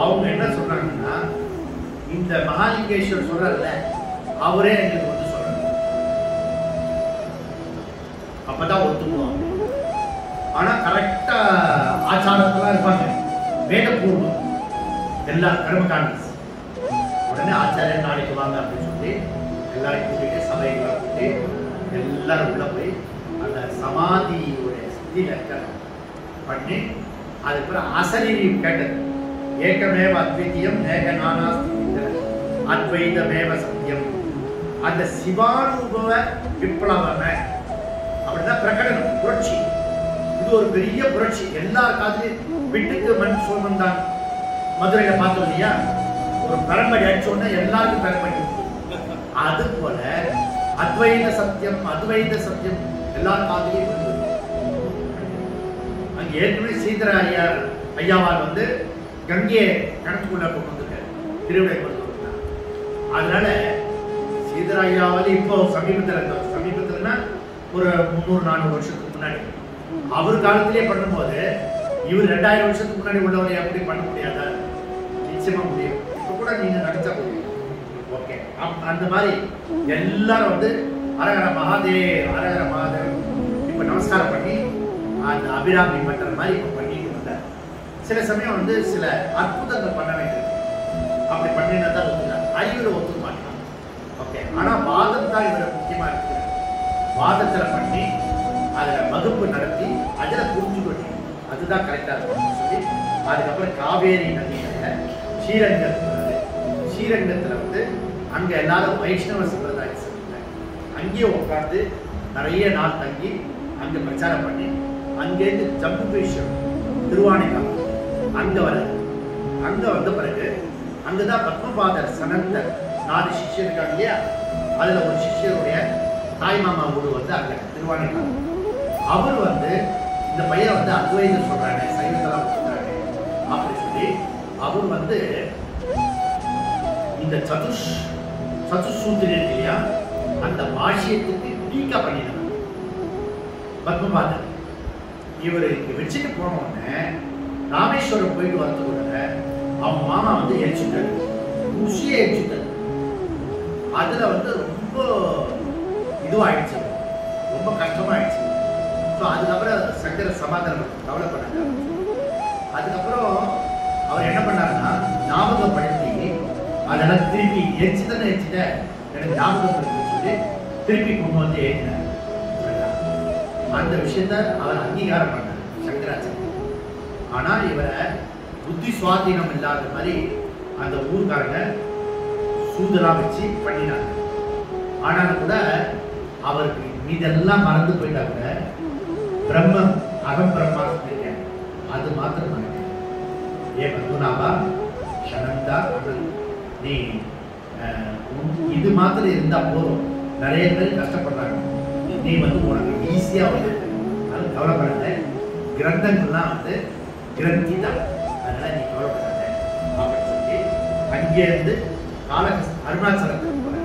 அவங்க என்ன சொல்றாங்கன்னா, இந்த மகாலிங்கேஸ்வர் சொல்றல அவரே எங்களுக்கு வந்து சொல்றாங்க, அப்பதான் ஒத்துக்குவோம். ஆனா கரெக்டா ஆச்சாரத்தெல்லாம் இருப்பாங்க, வேதபூர்வம் எல்லா கர்மகாண்டி. உடனே ஆச்சாரியன் நாளைக்கு வாங்க அப்படின்னு சொல்லி எல்லாரும் கூட்டிட்டு சபைகளை கூட்டி எல்லாரும் உள்ள போய் அந்த சமாதியுடைய ஸ்திதியில பண்ணி அதுக்கப்புறம் அசரீரி கேட்டது. ஏகமேவ அத்விதீயம் ஏக நானாஸ்தி அத்வைதமேவ சத்தியம். அந்த சிவானுபவ விப்ளவமே அப்படிதான் பிரகடனம், புரட்சி. இது ஒரு பெரிய புரட்சி. எல்லார் காதிலும் விட்டுக்கு மண் சோமன் தான். மதுரையில பார்த்தோம் இல்லையா, ஒரு பரம்பரை அடிச்சோன்னா எல்லாருக்கும் பரம்பரை. அது போல அத்வைத சத்தியம், அத்வைத சத்தியம் எல்லார் காதிலையும் வந்து அங்க ஏற்கனவே சீதர ஐயாவால் வந்து கங்கையை கணக்குள்ள கொண்டு வந்துட்டார், திருவிடை கொண்டு வந்தார். அதனால சீதர ஐயாவால் இப்போ சமீபத்துலன்னா ஒரு 300-400 வருஷத்துக்கு முன்னாடி அவர் காலத்திலே பண்ணும்போது இவர் 2000 வருஷத்துக்கு முன்னாடி உள்ளவரை எப்படி பண்ண முடியாதா? நிச்சயமா முடியும். இப்போ கூட நீங்க நினைச்சா முடியும். ஓகே, அந்த மாதிரி எல்லாரும் வந்து அரகர மகாதேவ் அரகர மகாதேவ் இப்போ நமஸ்காரம் பண்ணி அந்த அபிராமி பண்ற மாதிரி இப்போ பண்ணிட்டு வந்தார். சில சமயம் வந்து சில அற்புதங்கள் பண்ண வேண்டியது, அப்படி பண்ணினா தான் ஒத்துக்கலாம். அறிவுரை ஒத்துக்க மாட்டான். ஓகே, ஆனா வாதம் தான் இவரை முக்கியமா இருக்கு. வாதத்துல பண்ணி அதுல வகுப்பு நடத்தி அதுல புரிஞ்சுக்கொண்டு அதுதான் கரெக்டா இருக்கும் சொல்லி அதுக்கப்புறம் காவேரி நதியில ஸ்ரீரங்கத்துல வந்து அங்க எல்லாரும் வைஷ்ணவ சம்பிரதாயம் சொல்லிட்டாங்க. அங்கேயே உட்காந்து நிறைய நாள் தங்கி அங்க பிரச்சாரம் பண்ணி அங்கேருந்து ஜம்புகேஸ்வரம் திருவானைக்காவல் அங்க வந்த பிறகு அங்கதான் பத்மபாதர் சனந்தர் 4 சிஷ்யர் இருக்காங்க இல்லையா, அதுல ஒரு சிஷ்யருடைய தாய்மாமா ஊர் வந்து அங்க திருவானைக்காவல். அவர் வந்து இந்த பையன் வந்து அத்வைதம் சொல்றாங்க, சைவத்தெல்லாம் சொல்றாங்க அப்படி சொல்லி அவர் வந்து இந்த சதுசூத்திரம் இருக்கு இல்லையா, அந்த பாஷ்யத்துக்கு டீக்கா பண்ணினாங்க பத்மபாதர். இவர் இங்க வச்சுட்டு போன உடனே ராமேஸ்வரம் போயிட்டு வரது கூட அவங்க மாமா வந்து எரிச்சுட்டாரு, ருசியை எரிச்சுட்டாரு. அதுல வந்து ரொம்ப இதுவாயிடுச்சு, ரொம்ப கஷ்டமாயிடுச்சு. ஸோ அதுக்கப்புறம் சங்கர சமாதானம் கவலைப்படாங்க. அதுக்கப்புறம் அவர் என்ன பண்ணாருன்னா ஞாபகப்படுத்தி அதெல்லாம் திருப்பி எரிச்சுட்ட எனக்கு ஞாபகப்படுத்தி சொல்லி திருப்பி கொண்டு வந்து ஏற்றினார். அந்த விஷயத்த அவர் அங்கீகாரம் பண்ணார் சங்கராச்சாரியர். ஆனா இவரை புத்தி சுவாதீனம் இல்லாத மாதிரி அந்த ஊர்காரங்க சூதெல்லாம் வச்சு பண்ணினாங்க. ஆனாலும் கூட அவருக்கு மீதெல்லாம் மறந்து போயிட்டா கூட பிரம்மம் அகம் பிரம்மா சொல்லியிருக்கேன், அது மாத்திரம் மறக்க. ஏ பத்மநாபா சனந்தா நீ இது மாத்திரம் இருந்தா போதும், நிறைய பேர் கஷ்டப்படுறாங்க, நீ வந்து உனக்கு ஈஸியா வந்து அது கவலைப்படாத. கிரந்தங்கள்லாம் வந்து கிரந்தி தான், அதனால நீ கவலைப்படாத அப்படின்னு சொல்லி அங்கேருந்து அருணாச்சலத்துக்கு போற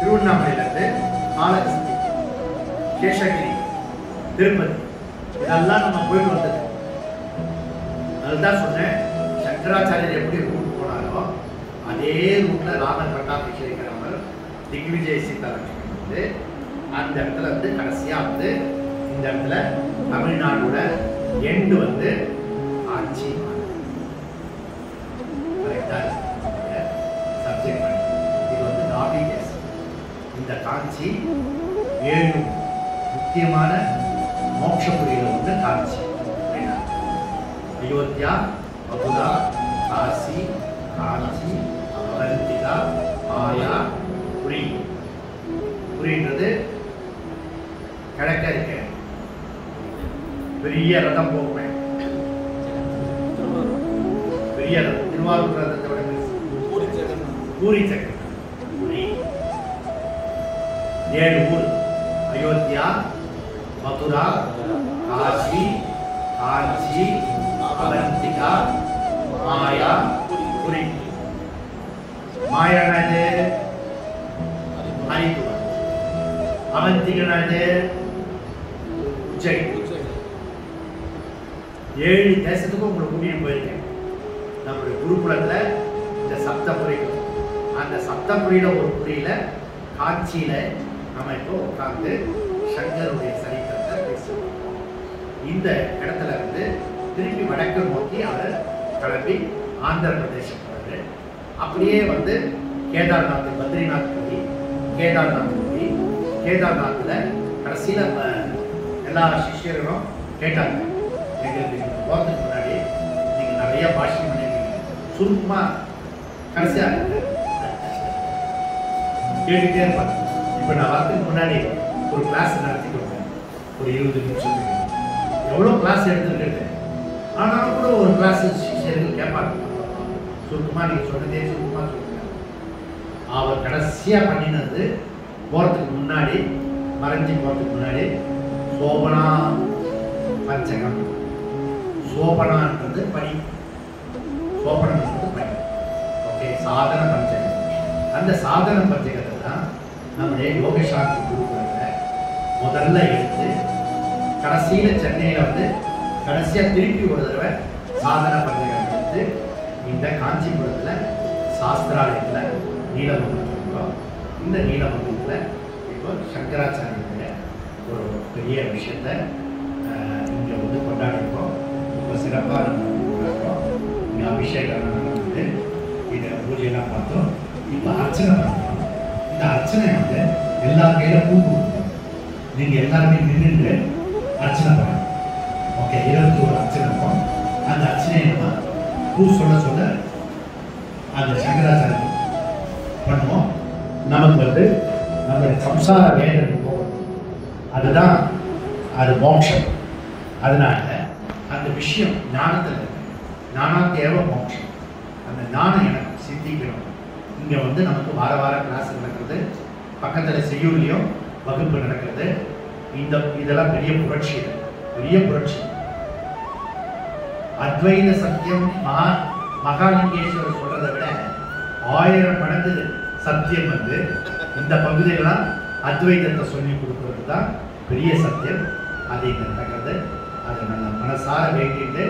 திருவண்ணாமலையிலிருந்து காளகஸ்தி, சேஷகிரி, திருப்பதி இதெல்லாம் நம்ம போயிட்டு வந்தது. அதுதான் சொன்னேன், சங்கராச்சாரியர் எப்படி ரூட் போனாரோ அதே ரூட்ல ராமன் பட்டாபிஷேகர் திக்விஜய சீதாலட்சுமி வந்து அந்த இடத்துல வந்து கடைசியா வந்து இந்த இடத்துல தமிழ்நாடோட எண்டு வந்து ஆட்சி சப்ஜெக்ட் பண்ணி இது வந்து நாபி கேஸ். இந்த காஞ்சி 7 முக்கியமான மோட்சபுரியில வந்து காஞ்சி, அயோத்தியா, மதுரா, காசி, காஞ்சி, அவந்திகா, ஆயா, புரி. புரின்றது கிழக்க இருக்க பெரிய ரதம் போகுமே, பெரிய ரதம் திருவாரூர் ரதத்தை விட பூரி சக்கரம். புரி 7 ஊர், அயோத்தியா, மதுரா, காசி, காஞ்சி, அவந்திகா, மாயா புரி. மாயானது ஹரித்துவம், அவந்திகனது உஜ்ஜயினி. 7 தேசத்துக்கும் உங்களை கூட்டிட்டு போயிருக்கேன். நம்முடைய குருகுலத்துல இந்த சப்தபுரிகள், அந்த சப்தபுரியில ஒரு புரியில காட்சியில நம்ம இப்போ உட்கார்ந்து சங்கருடைய சரித்திரத்தை பேசுவோம். இந்த இடத்துல இருந்து திருப்பி வடக்கு நோக்கி அவர் கிளம்பி ஆந்திர பிரதேசம் போறாரு. அப்படியே வந்து கேதார்நாத், பத்ரிநாத் போய் கேதார்நாத் போய் கேதார்நாத்ல கடைசியில எல்லா சிஷ்யர்களும் கேட்டாங்க, எங்களுக்கு போகிறதுக்கு முன்னாடி நீங்க நிறைய பாஷ்யம் பண்ணிருக்கீங்க, சுருக்கமா கடைசியா கேட்டுட்டே இருப்பாங்க. இப்ப நான் வரதுக்கு முன்னாடி ஒரு கிளாஸ் நடத்தி கொடுத்தேன், ஒரு 20 நிமிஷத்துக்கு. எவ்வளோ கிளாஸ் எடுத்துருக்கிறது, ஆனாலும் கூட ஒரு கிளாஸ் சிஷியர்கள் கேட்பாங்க, சுருக்கமாக நீங்கள் சொன்னதே சுருக்கமாக சொல்லுங்க. அவர் கடைசியாக பண்ணினது போகிறதுக்கு முன்னாடி, மறைஞ்சி போகிறதுக்கு முன்னாடி சோபனா பஞ்சகம். சோபனான்றது பணி, சோபனம்ன்றது பணி. ஓகே, சாதன பஞ்சகம். அந்த சாதன பஞ்சகத்தை தான் நம்முடைய யோக சாந்தி குருகுலத்தில் முதல்ல எடுத்து கடைசியில் சென்னையில் வந்து கடைசியாக திருப்பி ஒரு தடவை சாதன பஞ்சகம் எடுத்து இந்த காஞ்சிபுரத்தில் சாஸ்திராலயத்தில் நீலமங்கலம், இந்த நீலமங்கலத்தில் இப்போ சங்கராச்சாரியனுடைய ஒரு பெரிய விஷயத்தை இங்கே வந்து கொண்டாடிருக்கோம். ரொம்ப சிறப்பாக கொண்டாடுறோம். இங்கே அபிஷேகம் நடந்தது, இதை பூஜையெல்லாம் பார்த்தோம். இப்போ அர்ச்சனை பண்ணுறோம். இந்த அர்ச்சனை வந்து எல்லா கையில பூ கொடுக்கணும். நீங்கள் எல்லாருமே நின்று அர்ச்சனை பண்ணணும். ஓகே, 21 அர்ச்சனை இருக்கும். அந்த அர்ச்சனையை நம்ம பூ சொல்ல சொல்ல அந்த சங்கராச்சாரியம் பண்ணுவோம். நமக்கு வந்து நம்மளுடைய சம்சார வேதனை போகணும், அதுதான் அது மோட்சம். அதனால அந்த விஷயம் ஞானத்தில் இருக்கு. ஞானாத்தேவ மோட்சம். அந்த ஞானம் எனக்கு சித்திக்கணும். இங்கே வந்து நமக்கு வார வாரம் கிளாஸ் நடக்கிறது, பக்கத்தில் செய்யூர்லேயும் வகுப்பு நடக்கிறது. இதெல்லாம் பெரிய புரட்சி, பெரிய புரட்சி. அத்வைத சத்தியம் மகாலிங்கேஸ்வரர் சொல்றதை விட 1000 மடங்கு சத்தியம் வந்து இந்த பகுதியெல்லாம் அத்வைதத்தை சொல்லி கொடுக்கறது தான் பெரிய சத்தியம். அது இங்கே நடக்கிறது. அதை நம்ம மனசார வேண்டிட்டு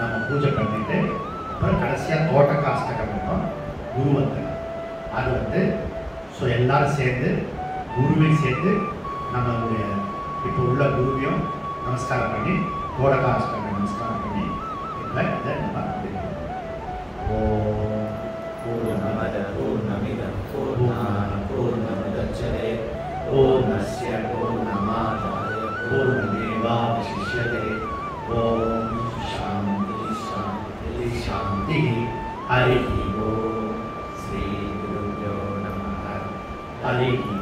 நம்ம பூஜை பண்ணிட்டு அப்புறம் கடைசியாக தோட்டக்க அஷ்டகம் இருக்கும், குருவந்தன். அது வந்து ஸோ எல்லாரும் சேர்ந்து குருவையும் சேர்ந்து நம்மளுடைய இப்போ உள்ள குருவையும் நமஸ்காரம் பண்ணி தோட்டக்க அஷ்டகம் நமஸ்காரம் பண்ணி இதை நம்ம அப்படிங்கிறோம். பூர்ணமத பூர்ணமிதம் பூர்ணாத் பூர்ணமுதச்யதே பூர்ணஸ்ய பூர்ணமாதாய பூர்ணமேவாவசிஷ்யதே. ஓம் சாந்தி சாந்தி சாந்தி. ஹரி ஓம். ஸ்ரீ குருப்யோ நமः. ஹரி ஓம்.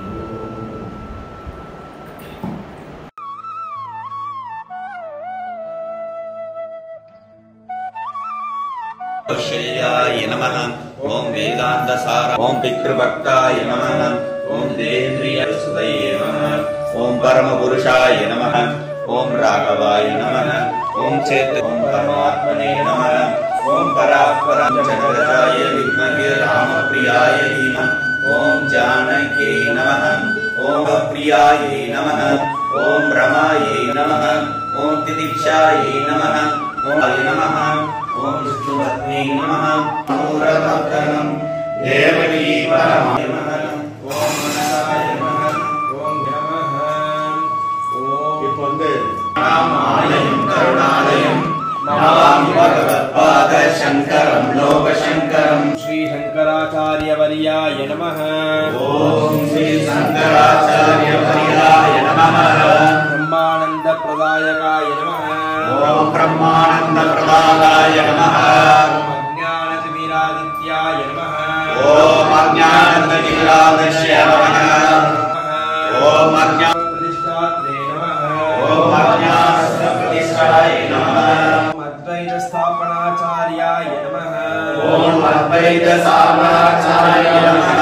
श्रेयाय नमः। ओम वेदांतसार। ओम पितृभक्ताय नमः। ओम देन्द्रियसुतये नमः। ओम परमपुरुषाय नमः। ओम राघवाय नमः। ओम चेत ओम परमात्मने नमः। ओम परात्परं जगदाय विद्महे रामप्रियाय धीमहि। ओम जानकी नमः। ओम प्रियाय नमः। ओम रमायै नमः। ओम तितिक्षाय नमः। ओम नमः। ओम विष्णुपत्नी नमः। मूलभद्रं देवकी परमाय नमः। ओम मनसाय नमः। ओम नमः। ओम இப்பொழுது ராமாலயம் கருணாலயம் நமாமி பகவத்பாத சங்கரம் லோகசங்கரம். श्री शंकराचार्यवर्याय नमः। ओम श्री शंकराचार्यवर्याय नमः। ब्रह्मानंदप्रदायकाय नमः। ओम ब्रह्मानंदप्रदायकाय नमः। अज्ञानतिमिरादित्याय नमः। ओम अज्ञानतिमिरादित्याय नमः। ओम अज्ञानप्रतिष्ठात्रे नमः। ओम अज्ञानप्रतिष्ठाय नमः। ओम अद्वैतस्थापनाचार्याय नमः। ओम अद्वैतस्थापनाचार्याय नमः।